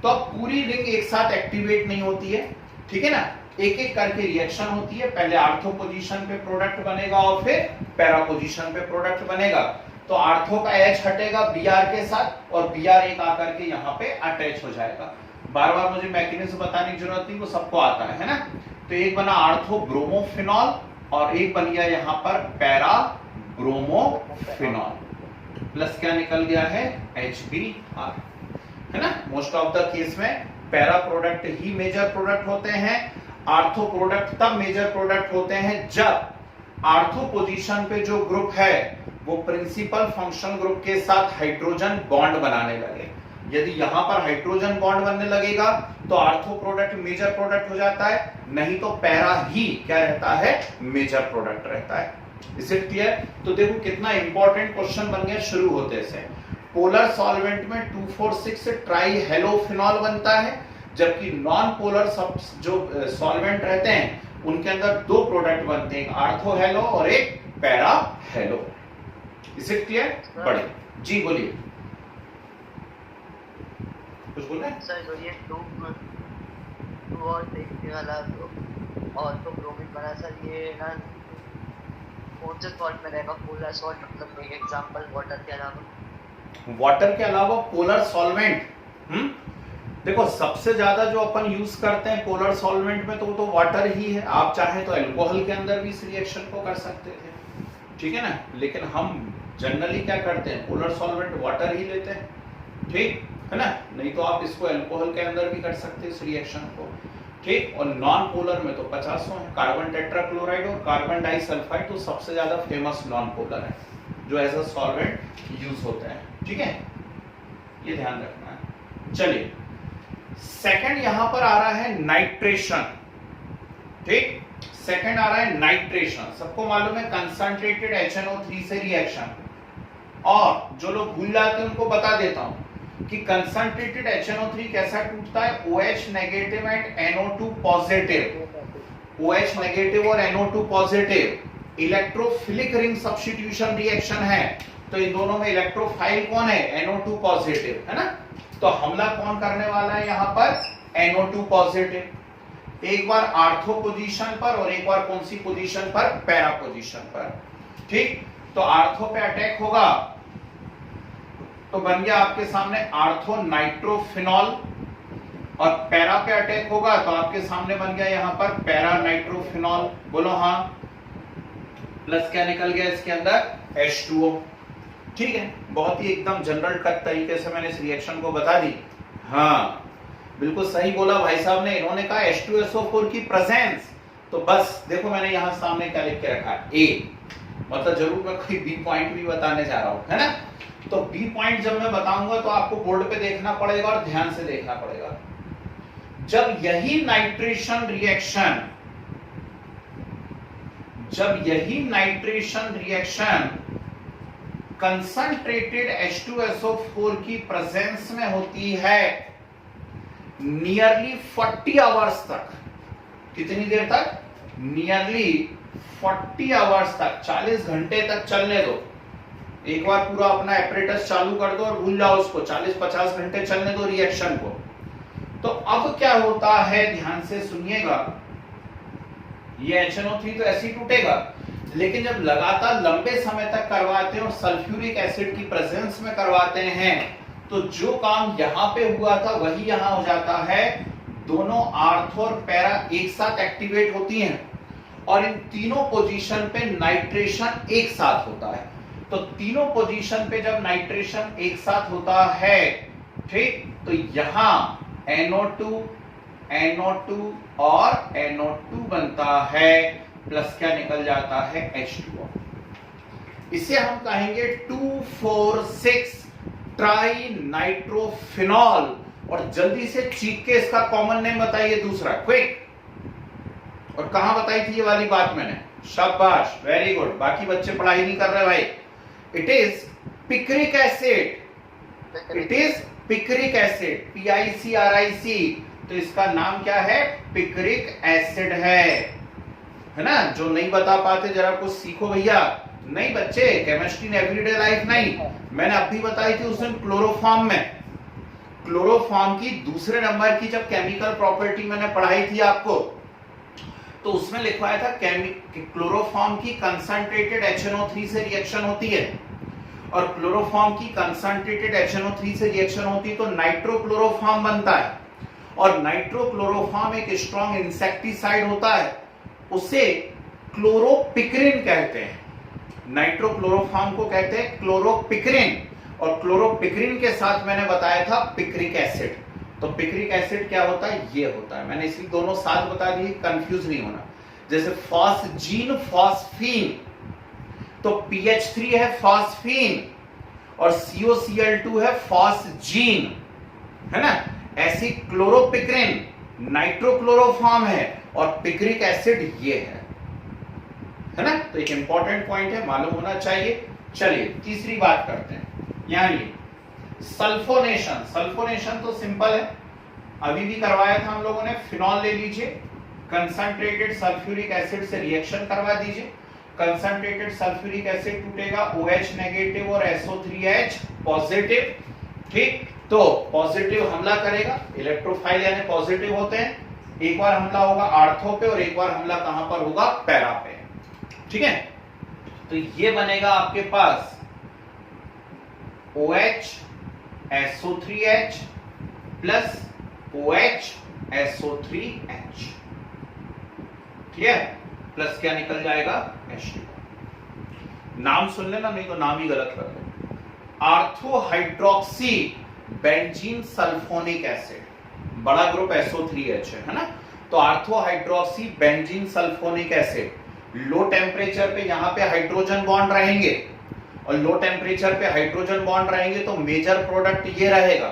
तो अब पूरी रिंग एक साथ एक्टिवेट नहीं होती है, ठीक है ना। एक एक करके रिएक्शन होती है। पहले आर्थो पोजीशन पे प्रोडक्ट बनेगा और फिर पैरा पोजीशन पे प्रोडक्ट बनेगा। तो आर्थो का H हटेगा Br के साथ और Br एक आकर के यहाँ पे अटैच हो जाएगा। बार बार मुझे मैकेनिज्म बताने की जरूरत नहीं, वो सबको आता है ना। तो एक बना आर्थो ब्रोमोफिनॉल और एक बन गया यहाँ पर पैरा ब्रोमोफिनॉल। प्लस क्या निकल गया है? HBr, है ना। मोस्ट ऑफ द केस में पैरा प्रोडक्ट ही मेजर प्रोडक्ट होते हैं। आर्थो प्रोडक्ट तब मेजर प्रोडक्ट होते हैं जब आर्थो पोजीशन पे जो ग्रुप है वो प्रिंसिपल फंक्शनल ग्रुप के साथ हाइड्रोजन बॉन्ड बनाने लगे। यदि यहां पर हाइड्रोजन बॉन्ड बनने लगेगा तो आर्थो प्रोडक्ट मेजर प्रोडक्ट हो जाता है, नहीं तो पैरा ही क्या रहता है? मेजर प्रोडक्ट रहता है। Is it clear? तो देखो कितना इंपॉर्टेंट क्वेश्चन बन गया शुरू होते से। पोलर सॉल्वेंट में 2,4,6 ट्राई हेलोफिनॉल बनता है, जबकि नॉन पोलर जो सॉल्वेंट रहते हैं उनके अंदर 2 प्रोडक्ट बनते हैं, एक आर्थो हेलो और एक para hello. Is it clear? बढ़िया जी, बोलिए। कुछ बोल रहे हैं? सर जो ये टू और देखने वाला और तो ब्रोमीन बना सर, ये ना कौन से सॉल्ट में रहेगा? पोलर सॉल्ट, मतलब एक एग्जांपल वाटर के अलावा। वाटर के अलावा पोलर सॉल्वेंट, देखो सबसे ज्यादा जो अपन यूज करते हैं पोलर सॉल्वेंट में तो वाटर ही है। आप चाहे तो अल्कोहल के अंदर भी इस रिएक्शन को कर सकते थे, ठीक है ना, लेकिन हम जनरली क्या करते हैं, पोलर सॉल्वेंट वाटर ही लेते हैं, ठीक है ना। नहीं तो आप इसको अल्कोहल के अंदर भी कर सकते हैं इस रिएक्शन को, ठीक। और नॉन पोलर में तो 50 है, कार्बन टेट्राक्लोराइड और कार्बन डाइसल्फाइड तो सबसे ज्यादा फेमस नॉन पोलर है जो एज अ सॉल्वेंट यूज होता है, ठीक है, ये ध्यान रखना है। चलिए सेकंड यहां पर आ रहा है नाइट्रेशन, ठीक। सेकंड आ रहा है नाइट्रेशन। सबको मालूम है कंसंट्रेटेड HNO3 से रिएक्शन, और जो लोग भूल जाते हैं उनको बता देता हूं कि कंसंट्रेटेड HNO3 कैसा टूटता है, OH negative and NO2 positive. OH negative और NO2 positive electrophilic ring substitution reaction है, तो इन दोनों में इलेक्ट्रोफाइल कौन है, NO2 पॉजिटिव, है ना। तो हमला कौन करने वाला है यहां पर, NO2 पॉजिटिव। एक बार आर्थो पोजीशन पर और एक बार कौन सी पोजीशन पर, पैरा पोजीशन पर, ठीक। तो आर्थो पे अटैक होगा तो बन गया आपके सामने आर्थो नाइट्रोफिनॉल, और पैरा पे अटैक होगा तो आपके सामने बन गया यहां पर पैरा नाइट्रोफिनॉल। बोलो हाँ, प्लस क्या निकल गया इसके अंदर, H2O, ठीक है। बहुत ही एकदम जनरल कट तरीके से मैंने इस रिएक्शन को बता दी। हाँ बिल्कुल सही बोला भाई साहब ने, इन्होंने कहा H2SO4 की प्रेजेंस, तो बस देखो मैंने यहां सामने क्या लिख के रखा है, A, मतलब जरूर मैं कोई B पॉइंट भी बताने जा रहा हूं, है ना। तो B पॉइंट जब मैं बताऊंगा तो आपको बोर्ड पे देखना पड़ेगा और ध्यान से देखना पड़ेगा। जब यही नाइट्रेशन रिएक्शन कंसंट्रेटेड H2SO4 की प्रेजेंस में होती है नियरली 40 आवर्स तक, कितनी देर तक, नियरली 40 आवर्स तक, 40 घंटे तक चलने दो। एक बार पूरा अपना एपरेटस चालू कर दो और भूल जाओ उसको, 40-50 घंटे चलने दो रिएक्शन को। तो अब क्या होता है, ध्यान से सुनिएगा, ये HNO3 तो ऐसे ही टूटेगा, लेकिन जब लगातार लंबे समय तक करवाते हैं और सल्फ्यूरिक एसिड की प्रेजेंस में करवाते हैं तो जो काम यहां पे हुआ था वही यहां हो जाता है। दोनों आर्थो और पैरा एक साथ एक्टिवेट होती हैं और इन तीनों पोजीशन पे नाइट्रेशन एक साथ होता है। तो तीनों पोजीशन पे जब नाइट्रेशन एक साथ होता है, ठीक, तो यहां NO2 और NO2 बनता है, प्लस क्या निकल जाता है, H2O। इसे हम कहेंगे 2,4,6 ट्राई नाइट्रोफिनॉल। और जल्दी से चीख के इसका कॉमन नेम बताइए दूसरा, क्विक। और कहां बताई थी ये वाली बात मैंने, शाबाश, वेरी गुड। बाकी बच्चे पढ़ाई नहीं कर रहे भाई। It is picric acid, it is picric acid, PICRIC। तो इसका नाम क्या है, पिक्रिक एसिड है ना। जो नहीं बता पाते जरा कुछ सीखो भैया। नहीं बच्चे, केमिस्ट्री इन एवरीडे लाइफ नहीं, मैंने अभी बताई थी उस दिन क्लोरोफॉर्म में, क्लोरोफॉर्म की दूसरे नंबर की जब केमिकल प्रॉपर्टी मैंने पढ़ाई थी आपको, तो उसमें लिखवाया था क्लोरोफॉर्म की कंसंट्रेटेड HNO3 से रिएक्शन होती है, और क्लोरोफॉर्म की कंसंट्रेटेड HNO3 से रिएक्शन होती है तो नाइट्रोक्लोरोफॉर्म बनता है, और नाइट्रोक्लोरोफॉर्म एक स्ट्रॉन्ग इंसेक्टिसाइड होता है, उसे क्लोरोपिक्रिन कहते हैं। नाइट्रोक्लोरोफॉर्म को कहते हैं क्लोरोपिक्रिन, और क्लोरोपिक्रिन के साथ मैंने बताया था पिक्रिक एसिड। तो पिक्रिक एसिड क्या होता है, ये होता है। मैंने इसलिए दोनों साथ बता दिए, कंफ्यूज नहीं होना। जैसे फॉस्जीन फॉस्फीन, तो PH3 है फॉस्फीन और COCl2 है फॉस्जीन, है ना। ऐसी क्लोरोपिक्रिन नाइट्रोक्लोरोफॉर्म है और पिक्रिक एसिड ये है ना। तो एक इंपॉर्टेंट पॉइंट है, मालूम होना चाहिए। चलिए तीसरी बात करते हैं, यानी सल्फोनेशन। सल्फोनेशन तो सिंपल है, अभी भी करवाया था हम लोगों ने। फिनॉल ले लीजिए, कंसंट्रेटेड सल्फ्यूरिक एसिड से रिएक्शन करवा दीजिए, कंसंट्रेटेड सल्फ्यूरिक एसिड टूटेगा OH नेगेटिव और SO3H पॉजिटिव, ठीक। तो पॉजिटिव हमला करेगा, इलेक्ट्रोफाइल यानी पॉजिटिव होते हैं, एक बार हमला होगा आर्थो पे और एक बार हमला कहां पर होगा, पैरा पे। ठीक है, तो ये बनेगा आपके पास OH SO3H plus OH SO3H। Clear? Plus क्या निकल जाएगा, H2। नाम सुन लेना, नहीं तो नाम ही गलत कर दो। Ortho hydroxy benzene sulfonic acid, बड़ा ग्रुप SO3H है ना। तो ortho hydroxy benzene sulfonic acid, low temperature पे यहां पे हाइड्रोजन बॉन्ड रहेंगे और लो टेम्परेचर पे हाइड्रोजन बॉन्ड रहेंगे तो मेजर प्रोडक्ट ये रहेगा।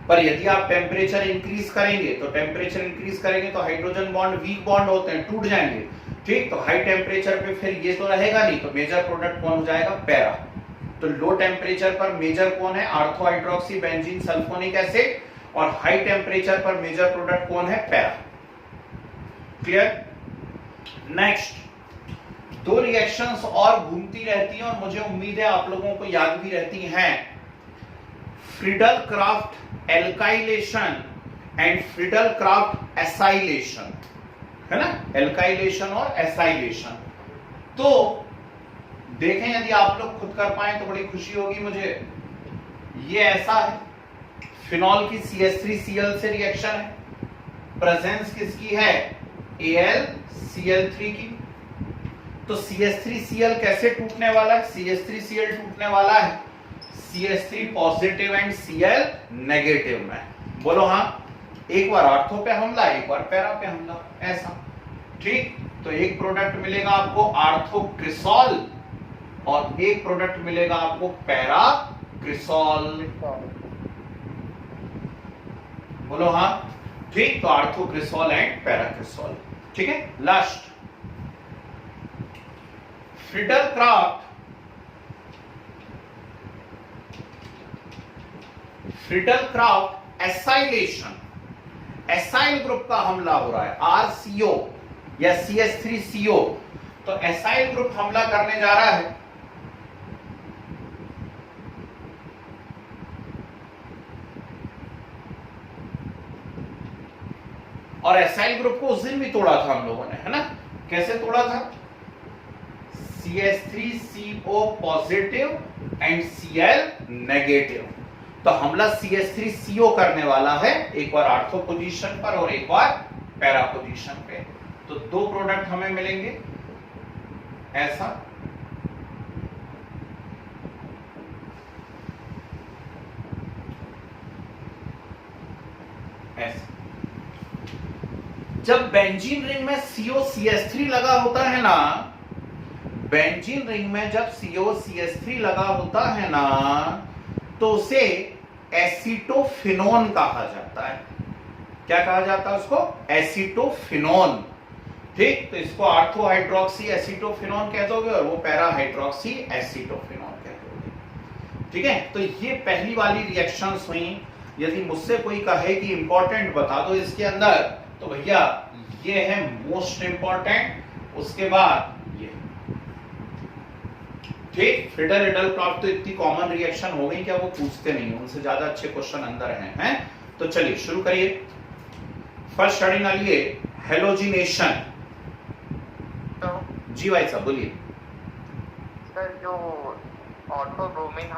पर यदि आप टेम्परेचर इंक्रीज करेंगे तो हाइड्रोजन बॉन्ड वीक बॉन्ड होते हैं, टूट जाएंगे। ठीक, तो हाई टेम्परेचर पे फिर ये तो रहेगा नहीं, तो मेजर प्रोडक्ट कौन हो जाएगा, पैरा। तो लो टेम्परेचर पर मेजर कौन है, ortho hydroxy benzene sulfonic acid, और हाई टेम्परेचर पर मेजर प्रोडक्ट कौन है, पैरा। क्लियर? नेक्स्ट, दो रिएक्शंस और घूमती रहती हैं और मुझे उम्मीद है आप लोगों को याद भी रहती हैं। Friedel craft alkylation and Friedel Crafts acylation, है ना, एल्काइलेशन और एसाइलेशन। तो देखें, यदि आप लोग खुद कर पाए तो बड़ी खुशी होगी मुझे। ये ऐसा है, फिनॉल की CH3Cl से रिएक्शन है, प्रेजेंस किसकी है, AlCl3 की। तो CH3Cl कैसे टूटने वाला है, CH3Cl टूटने वाला है CH3 positive and Cl negative में। बोलो हाँ, एक बार आर्थो पे हमला, एक बार पैरा पे हमला, ऐसा। ठीक, तो एक प्रोडक्ट मिलेगा आपको आर्थोक्रिसॉल और एक प्रोडक्ट मिलेगा आपको पैराक्रिसॉल। बोलो हाँ, ठीक, तो आर्थोक्रिसॉल एंड पैराक्रिसॉल। ठीक है, last Friedel Crafts acylation, acyl group का हमला हो रहा है, RCO या CH3CO। तो एसाइल ग्रुप हमला करने जा रहा है, और एसाइल ग्रुप को उस दिन भी तोड़ा था हम लोगों ने, है ना। कैसे तोड़ा था, CH3CO positive and Cl negative. तो हमला CH3CO करने वाला है, एक बार आर्थो पोजीशन पर और एक बार पैरा पोजीशन पे। तो दो प्रोडक्ट हमें मिलेंगे, ऐसा, ऐसा। जब बेंजीन रिंग में COCH3 लगा होता है ना, बेंजीन रिंग में जब COCH3 लगा होता है ना, तो उसे एसीटोफिनोन कहा जाता है। क्या कहा जाता है उसको, एसीटोफिनोन। ठीक, तो इसको आर्थो हाइड्रोक्सी एसीटोफिनोन कह दोगे और वो पैरा हाइड्रोक्सी एसीटोफिनोन कह दोगे। ठीक है, तो ये पहली वाली रिएक्शंस हुई। यदि मुझसे कोई कहे कि इंपॉर्टेंट बता दो इसके अंदर, तो भैया ये है मोस्ट इंपॉर्टेंट, उसके बाद ये। ठीक, फ्रीडल रिडल क्राफ्ट तो इतनी कॉमन रिएक्शन हो गई क्या वो पूछते नहीं, उनसे ज्यादा अच्छे क्वेश्चन अंदर हैं। तो चलिए शुरू करिए। फर्स्ट स्टडी ना लिए हेलोजिनेशन। तो जी भाई साहब बोलिए। सर, जो ऑर्थो ब्रोमीन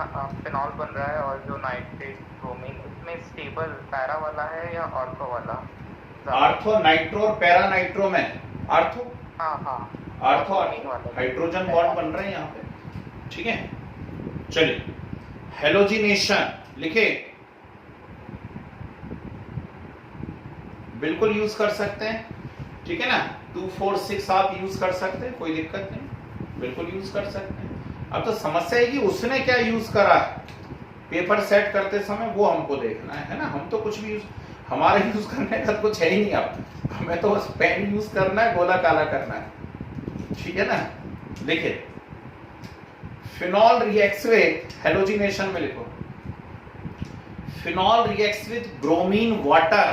फिनॉल बन रहा है और जो नाइट्रेट ब्रोमीन, उसमें स्टेबल पैरा वाला है या ऑर्थो वाला? आर्थो नाइट्रो और पैरा नाइट्रो में आर्थो, हाँ आर्थो हाइड्रोजन बॉन्ड बन रहे हैं यहाँ पे। ठीक है, चलिए हेलोजिनेशन लिखे, बिल्कुल यूज कर सकते हैं। ठीक है ना, 2, 4, 6 आप यूज कर सकते हैं, कोई दिक्कत नहीं, बिल्कुल यूज कर सकते हैं। अब तो समस्या है कि उसने क्या यूज करा है, पेपर सेट करते समय वो हमको देखना है ना। हम तो कुछ भी यूज, हमारे यूज करने का कुछ है ही नहीं। अब हमें तो बस पेन यूज करना है, गोला काला करना है। ठीक है ना, देखिए फिनॉल रिएक्ट्स विद, हेलोजिनेशन में लिखो, phenol reacts with bromine water,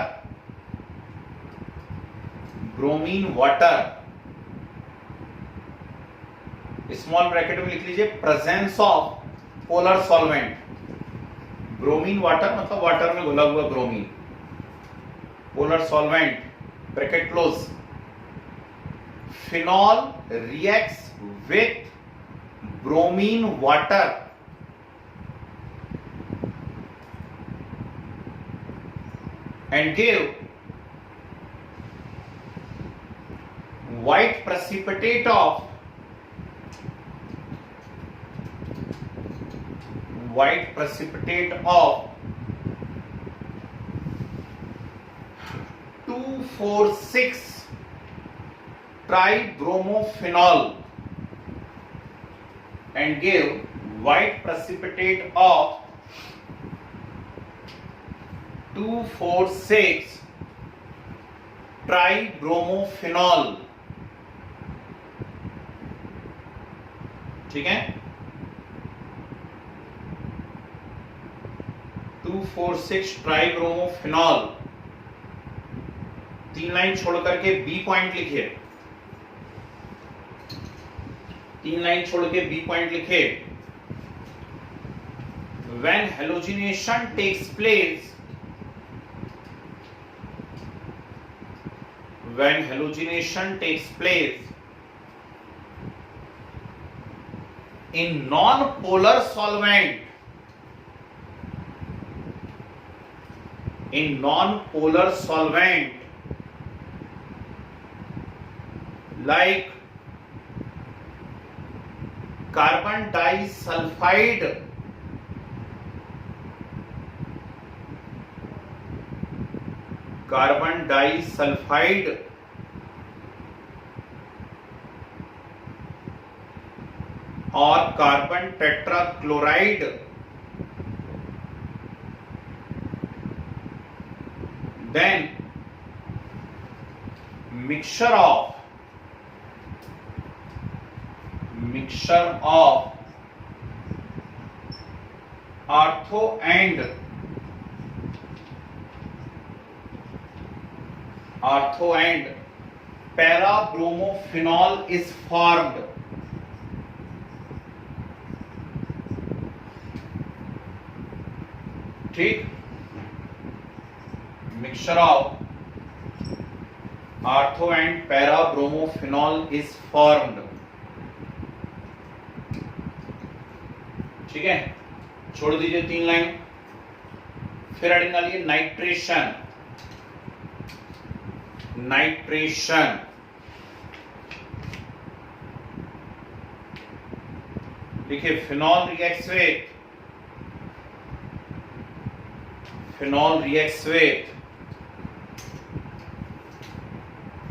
bromine water, small bracket में लिख लीजिए, presence of polar solvent, bromine water मतलब वाटर में घुला हुआ bromine, polar solvent bracket close, phenol reacts with bromine water and give white precipitate of 2,4,6 tribromophenol and give white precipitate of 2,4,6 tribromophenol. ठीक है, 2,4,6 tribromophenol. 3 line छोड़ करके B point लिखिए, 3 line छोड़ के बी पॉइंट लिखिए। When halogenation takes place, when halogenation takes place in non-polar solvent, in non-polar solvent like carbon disulfide, carbon disulphide और carbon tetrachloride, then mixture of ortho and parabromophenols is formed। ठीक, mixture of ortho and parabromophenol is formed. ठीक है, छोड़ दीजिए 3 line. फिर heading डालिए nitration. Nitration देखिए, phenol reacts with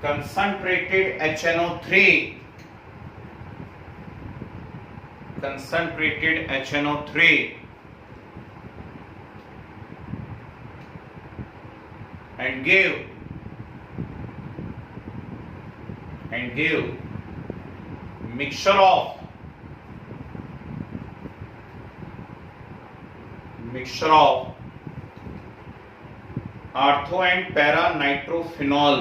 concentrated HNO3 and give mixture of ortho and para nitrophenol.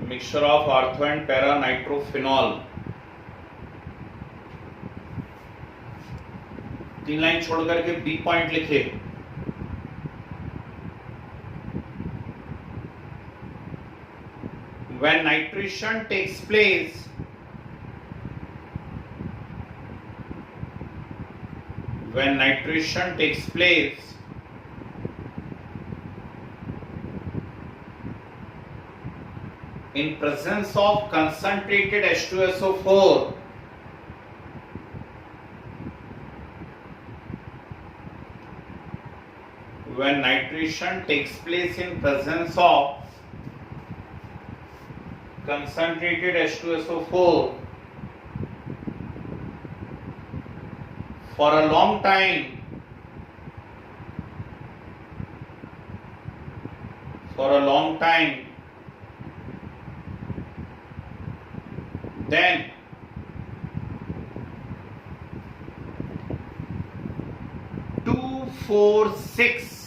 Mixture of ortho and para nitrophenol. 3 line छोड़ करके B point लिखे। When nitration takes place, in presence of concentrated H2SO4, when nitration takes place in presence of concentrated H2SO4 for a long time, then two, four, six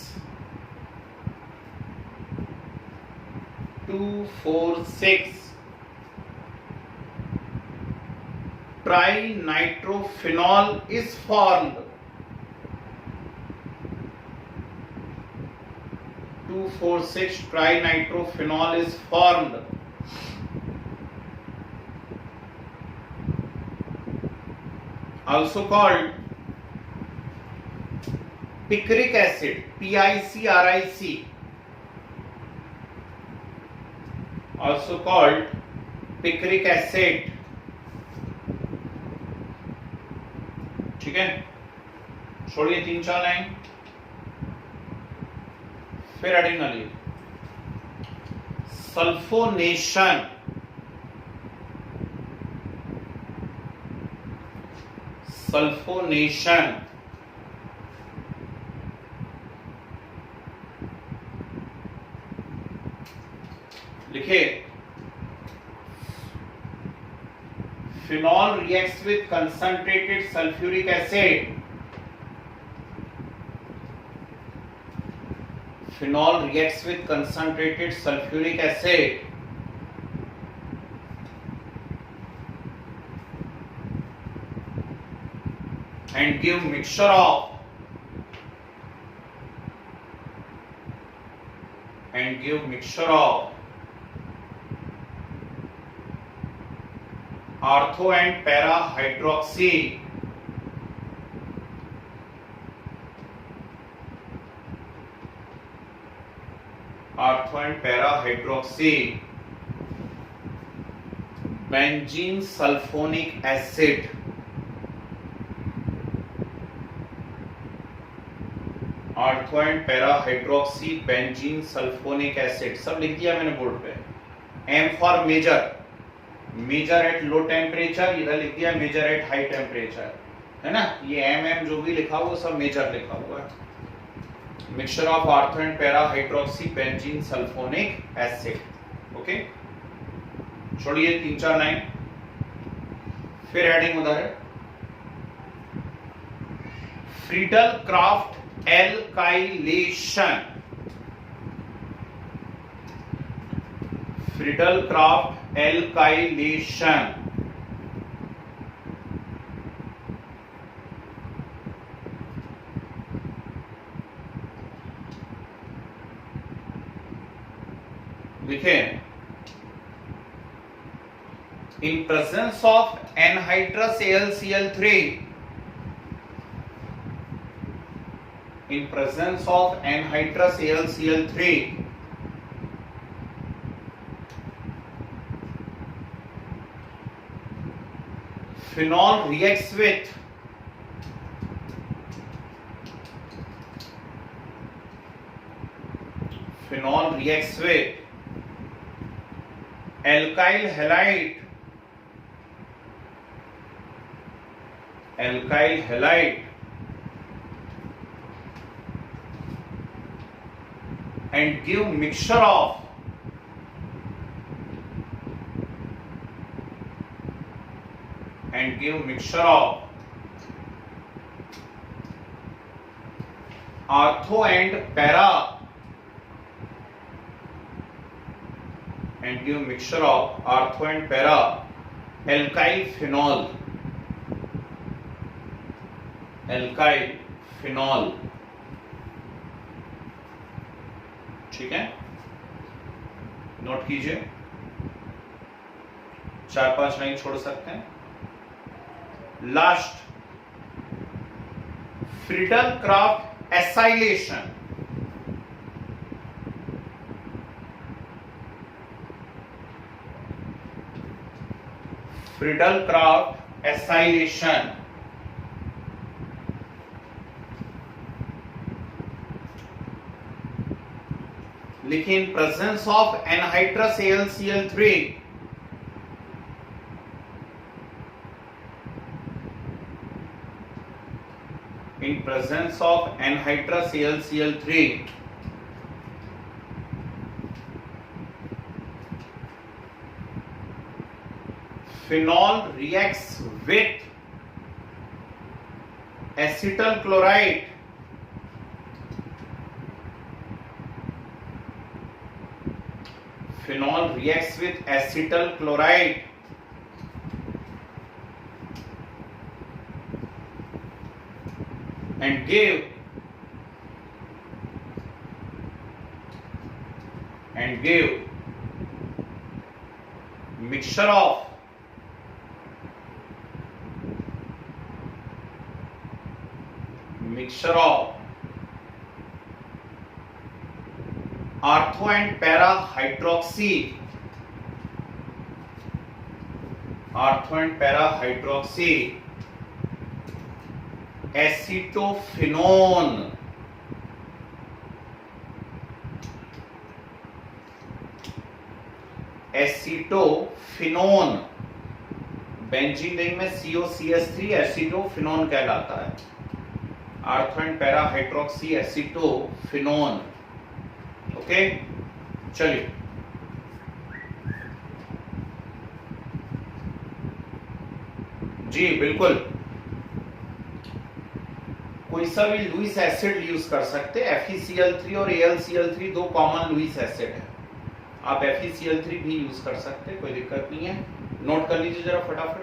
trinitrophenol is formed. 2,4,6 trinitrophenol is formed. Also called picric acid, PICRIC. Also called picric acid. ठीक है, छोड़िए 3-4 line. फिर एडिनली sulphonation, sulphonation लिखे, phenol reacts with concentrated sulfuric acid. Phenol reacts with concentrated sulfuric acid and give mixture of ortho and para hydroxy benzene sulfonic acid, ortho and para hydroxy benzene sulfonic acid, सब लिख दिया मैंने board पे। M for major, major at low temperature, इधर लिख दिया major at high temperature, है ना। ये एम जो भी लिखा हुआ सब मेजर लिखा हुआ है। Mixture of ortho and para hydroxy benzene sulfonic acid. Okay, छोड़िए 3-4 लाइन। फिर हेडिंग उधर है, Friedel craft alkylation, Friedel-Crafts alkylation, देखिए, in presence of anhydrous AlCl3, in presence of anhydrous AlCl3, phenol reacts with alkyl halide and give mixture of ortho and para alkyl phenol, ठीक है, note कीजिए। 4-5 line छोड़ सकते हैं। Last, Friedel-Crafts acylation, Friedel-Crafts acylation लिखिए, in presence of anhydrous AlCl3, phenol reacts with acetyl chloride and gave mixture of ortho and para hydroxy acetophenone benzene ring में COCH3 acetophenone कहलाता है। Ortho and para hydroxy acetophenone. Okay, चलिए जी बिल्कुल, कोई सा भी Lewis acid use कर सकते हैं। FeCl3 और AlCl3 दो कॉमन लुईस एसिड है। आप FeCl3 भी यूज कर सकते हैं, कोई दिक्कत नहीं है। नोट कर लीजिए जरा फटाफट।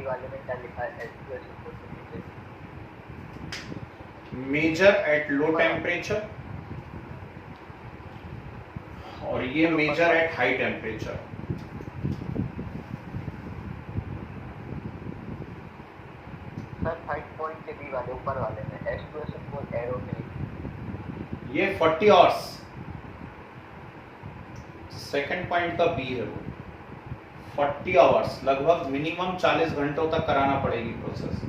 वाले में क्या लिखा है? मेजर एट लो टेम्परेचर और ये major at high temperature. Sir 5 point के बी वाले ऊपर वाले में H2SO4 एरो में ये 40 आवर्स सेकंड पॉइंट का बी है वो 40 आवर्स, लगभग मिनिमम 40 घंटों तक कराना पड़ेगी प्रोसेस।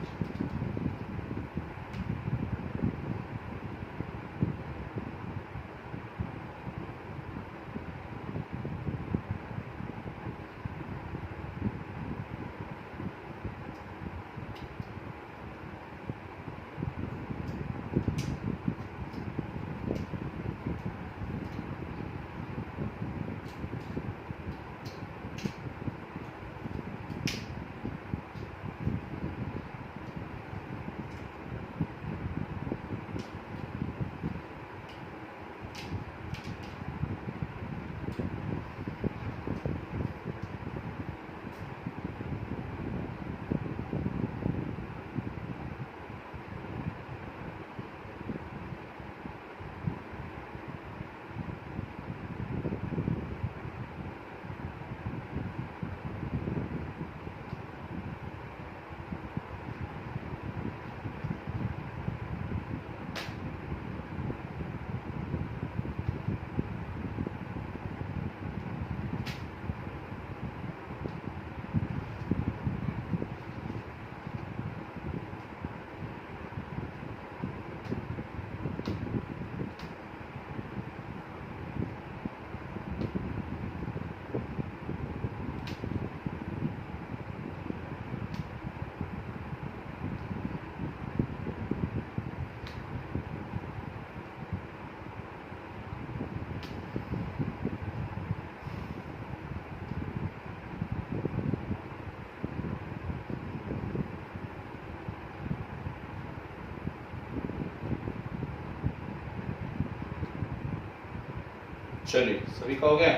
चलिए, सभी का हो गया।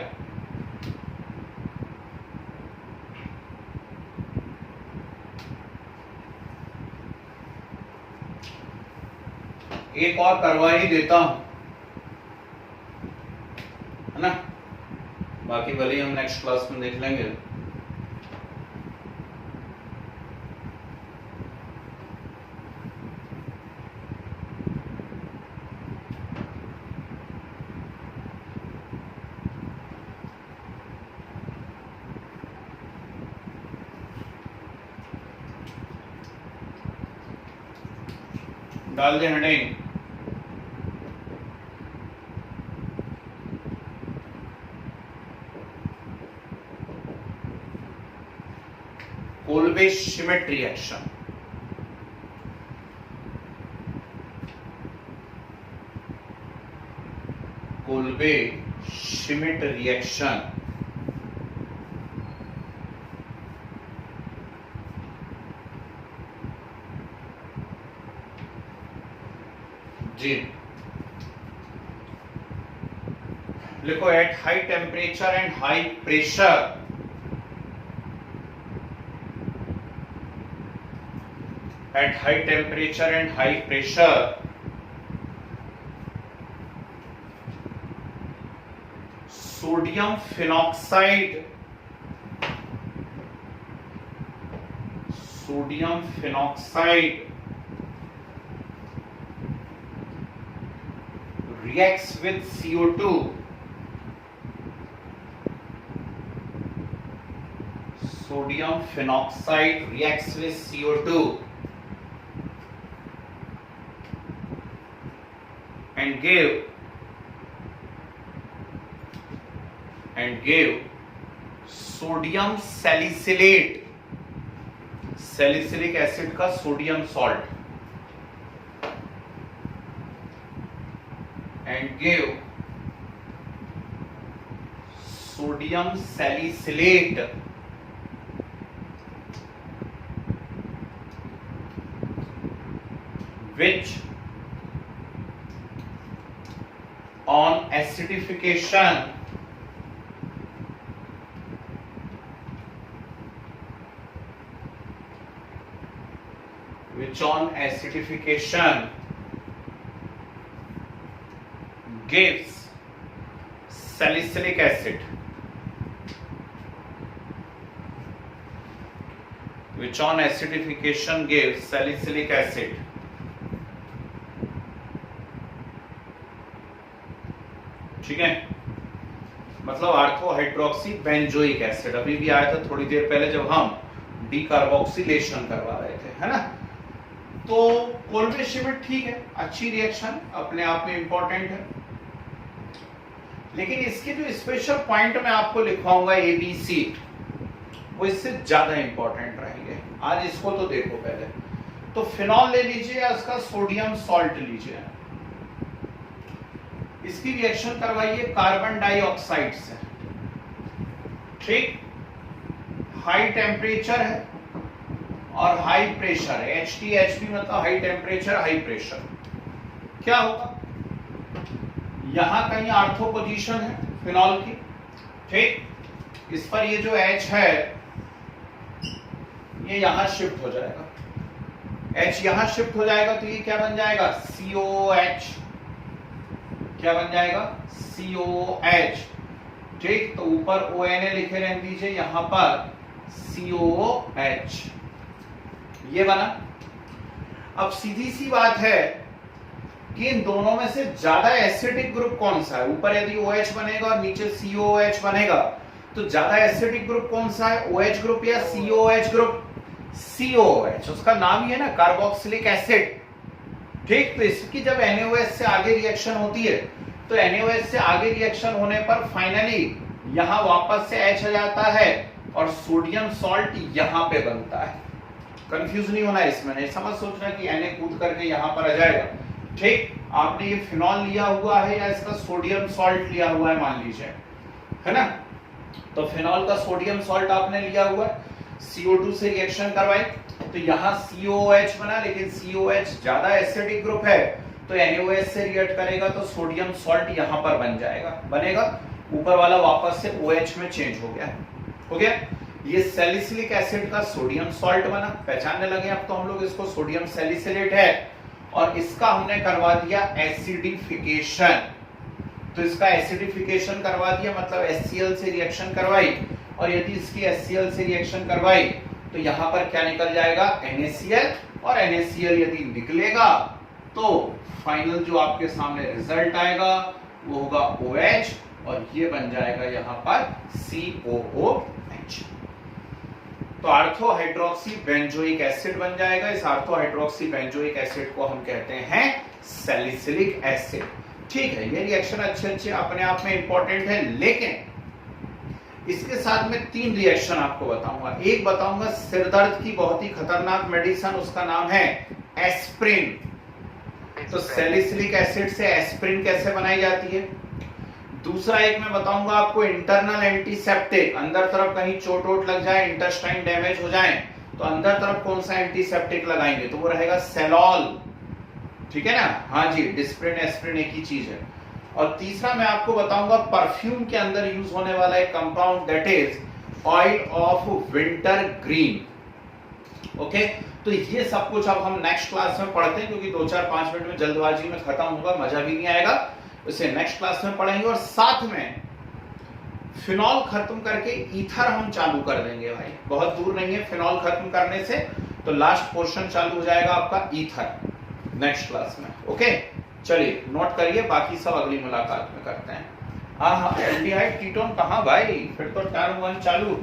एक और करवा ही देता हूं, है ना, बाकी भले ही हम नेक्स्ट क्लास में देख लेंगे। डाल दे heading, Kolbe-Schmidt reaction। Kolbe-Schmidt reaction जी लिखो, at high temperature and high pressure at high temperature and high pressure sodium phenoxide reacts with CO2 sodium phenoxide reacts with CO2 and gave sodium salicylate, salicylic acid का sodium salt, and gave sodium salicylate which on acidification gives salicylic acid, which on acidification gives salicylic acid। ठीक है, मतलब ortho hydroxy benzoic acid, अभी भी आया था थोड़ी देर पहले जब हम डीकार्बोक्सिलेशन करवा रहे थे, है ना। तो कोल्वेशिमिट ठीक है, अच्छी रिएक्शन, अपने आप में इंपॉर्टेंट है, लेकिन इसके जो स्पेशल पॉइंट मैं आपको लिखवाऊंगा ABC, वो इससे ज्यादा इंपॉर्टेंट रहेंगे। आज इसको तो देखो पहले। तो फिनॉल ले लीजिए या इसका सोडियम सॉल्ट लीजिए, इसकी रिएक्शन करवाइए कार्बन डाइऑक्साइड से, ठीक। हाई टेम्परेचर है और हाई प्रेशर है, HTHP मतलब हाई टेम्परेचर हाई प्रेशर। क्या होगा, यहां कहीं आर्थो पोजीशन है फिनॉल की, ठीक। इस पर ये जो H है ये यहां शिफ्ट हो जाएगा, H यहां शिफ्ट हो जाएगा तो ये क्या बन जाएगा, COH। क्या बन जाएगा, COH, ठीक। तो ऊपर ONA लिखे रहने दीजिए, यहां पर COH, ये बना। अब सीधी सी बात है कि इन दोनों में से ज्यादा एसिडिक ग्रुप कौन सा है, ऊपर यदि OH बनेगा और नीचे COH बनेगा तो ज्यादा एसिडिक ग्रुप कौन सा है, OH ग्रुप या COH ग्रुप, COH, उसका नाम ही है ना, कार्बोक्सिलिक एसिड, ठीक। तो इसकी जब NaOH से आगे रिएक्शन होती है तो NaOH से आगे रिएक्शन होने पर फाइनली यहां वापस से H आ जाता है और सोडियम सॉल्ट यहां पे बनता है। कंफ्यूज नहीं होना इसमें, नहीं समझ सोचना कि Na कूद करके यहां पर आ जाएगा, ठीक। आपने ये फिनॉल लिया हुआ है या इसका सोडियम सॉल्ट लिया हुआ है मान लीजिए, है ना। तो फिनॉल का सोडियम सॉल्ट आपने लिया हुआ है, CO2 से रिएक्शन करवाई तो यहाँ COH बना, लेकिन COH ज्यादा एसिडिक ग्रुप है तो NaOH से रिएक्ट करेगा तो सोडियम सॉल्ट यहाँ पर बन जाएगा, बनेगा, ऊपर वाला वापस से OH में चेंज हो गया। ये सैलिसिलिक एसिड का सोडियम सॉल्ट बना, पहचानने लगे अब तो हम लोग इसको, सोडियम सैलिसिलेट है और इसका हमने करवा दिया एसिडिफिकेशन। तो इसका एसिडिफिकेशन करवा दिया मतलब HCl से रिएक्शन करवाई, और यदि इसकी HCl से रिएक्शन करवाई तो यहां पर क्या निकल जाएगा, NaCl, और NaCl यदि निकलेगा तो फाइनल जो आपके सामने रिजल्ट आएगा वो होगा OH, और ये बन जाएगा यहां पर COOH। तो आर्थो हाइड्रोक्सी बेंजोइक एसिड बन जाएगा। इस आर्थो हाइड्रोक्सी बेंजोइक एसिड को हम कहते हैं सैलिसिलिक एसिड, ठीक है। ये रिएक्शन अच्छे अपने आप में इंपॉर्टेंट है, लेकिन इसके साथ में 3 रिएक्शन आपको बताऊंगा। एक बताऊंगा सिरदर्द की बहुत ही खतरनाक मेडिसिन, उसका नाम है एस्प्रिन। तो सैलिसिलिक एसिड से एस्प्रिन कैसे बनाई जाती है। दूसरा एक मैं बताऊंगा आपको इंटरनल एंटीसेप्टिक, अंदर तरफ कहीं चोट वोट लग जाए, इंटेस्टाइन डैमेज हो जाए तो अंदर तरफ कौन सा एंटीसेप्टिक लगाएंगे, तो वो रहेगा सेलॉल, ठीक है ना। हाँ जी, डिस्प्रिन एस्प्रिन एक ही चीज है। और तीसरा मैं आपको बताऊंगा परफ्यूम के अंदर यूज होने वाला एक compound, that is oil of winter green. Okay, तो ये सब कुछ अब हम नेक्स्ट क्लास में पढ़ते हैं, क्योंकि 2-4-5 मिनट में जल्दबाजी में खत्म होगा, मजा भी नहीं आएगा, इसे नेक्स्ट क्लास में पढ़ेंगे। और साथ में फिनॉल खत्म करके ईथर हम चालू कर देंगे भाई, बहुत दूर नहीं है फिनॉल खत्म करने से, तो लास्ट पोर्शन चालू हो जाएगा आपका ईथर नेक्स्ट क्लास में। ओके, चलिए नोट करिए, बाकी सब अगली मुलाकात में करते हैं। हाँ, एल्डिहाइड कीटोन कहाँ भाई, फिर तो टर्म 1 चालू।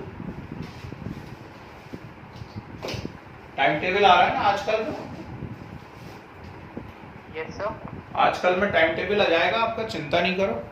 टाइम टेबल आ रहा है ना आजकल में? यस सर, आजकल में टाइम टेबल आ जाएगा आपका, चिंता नहीं करो।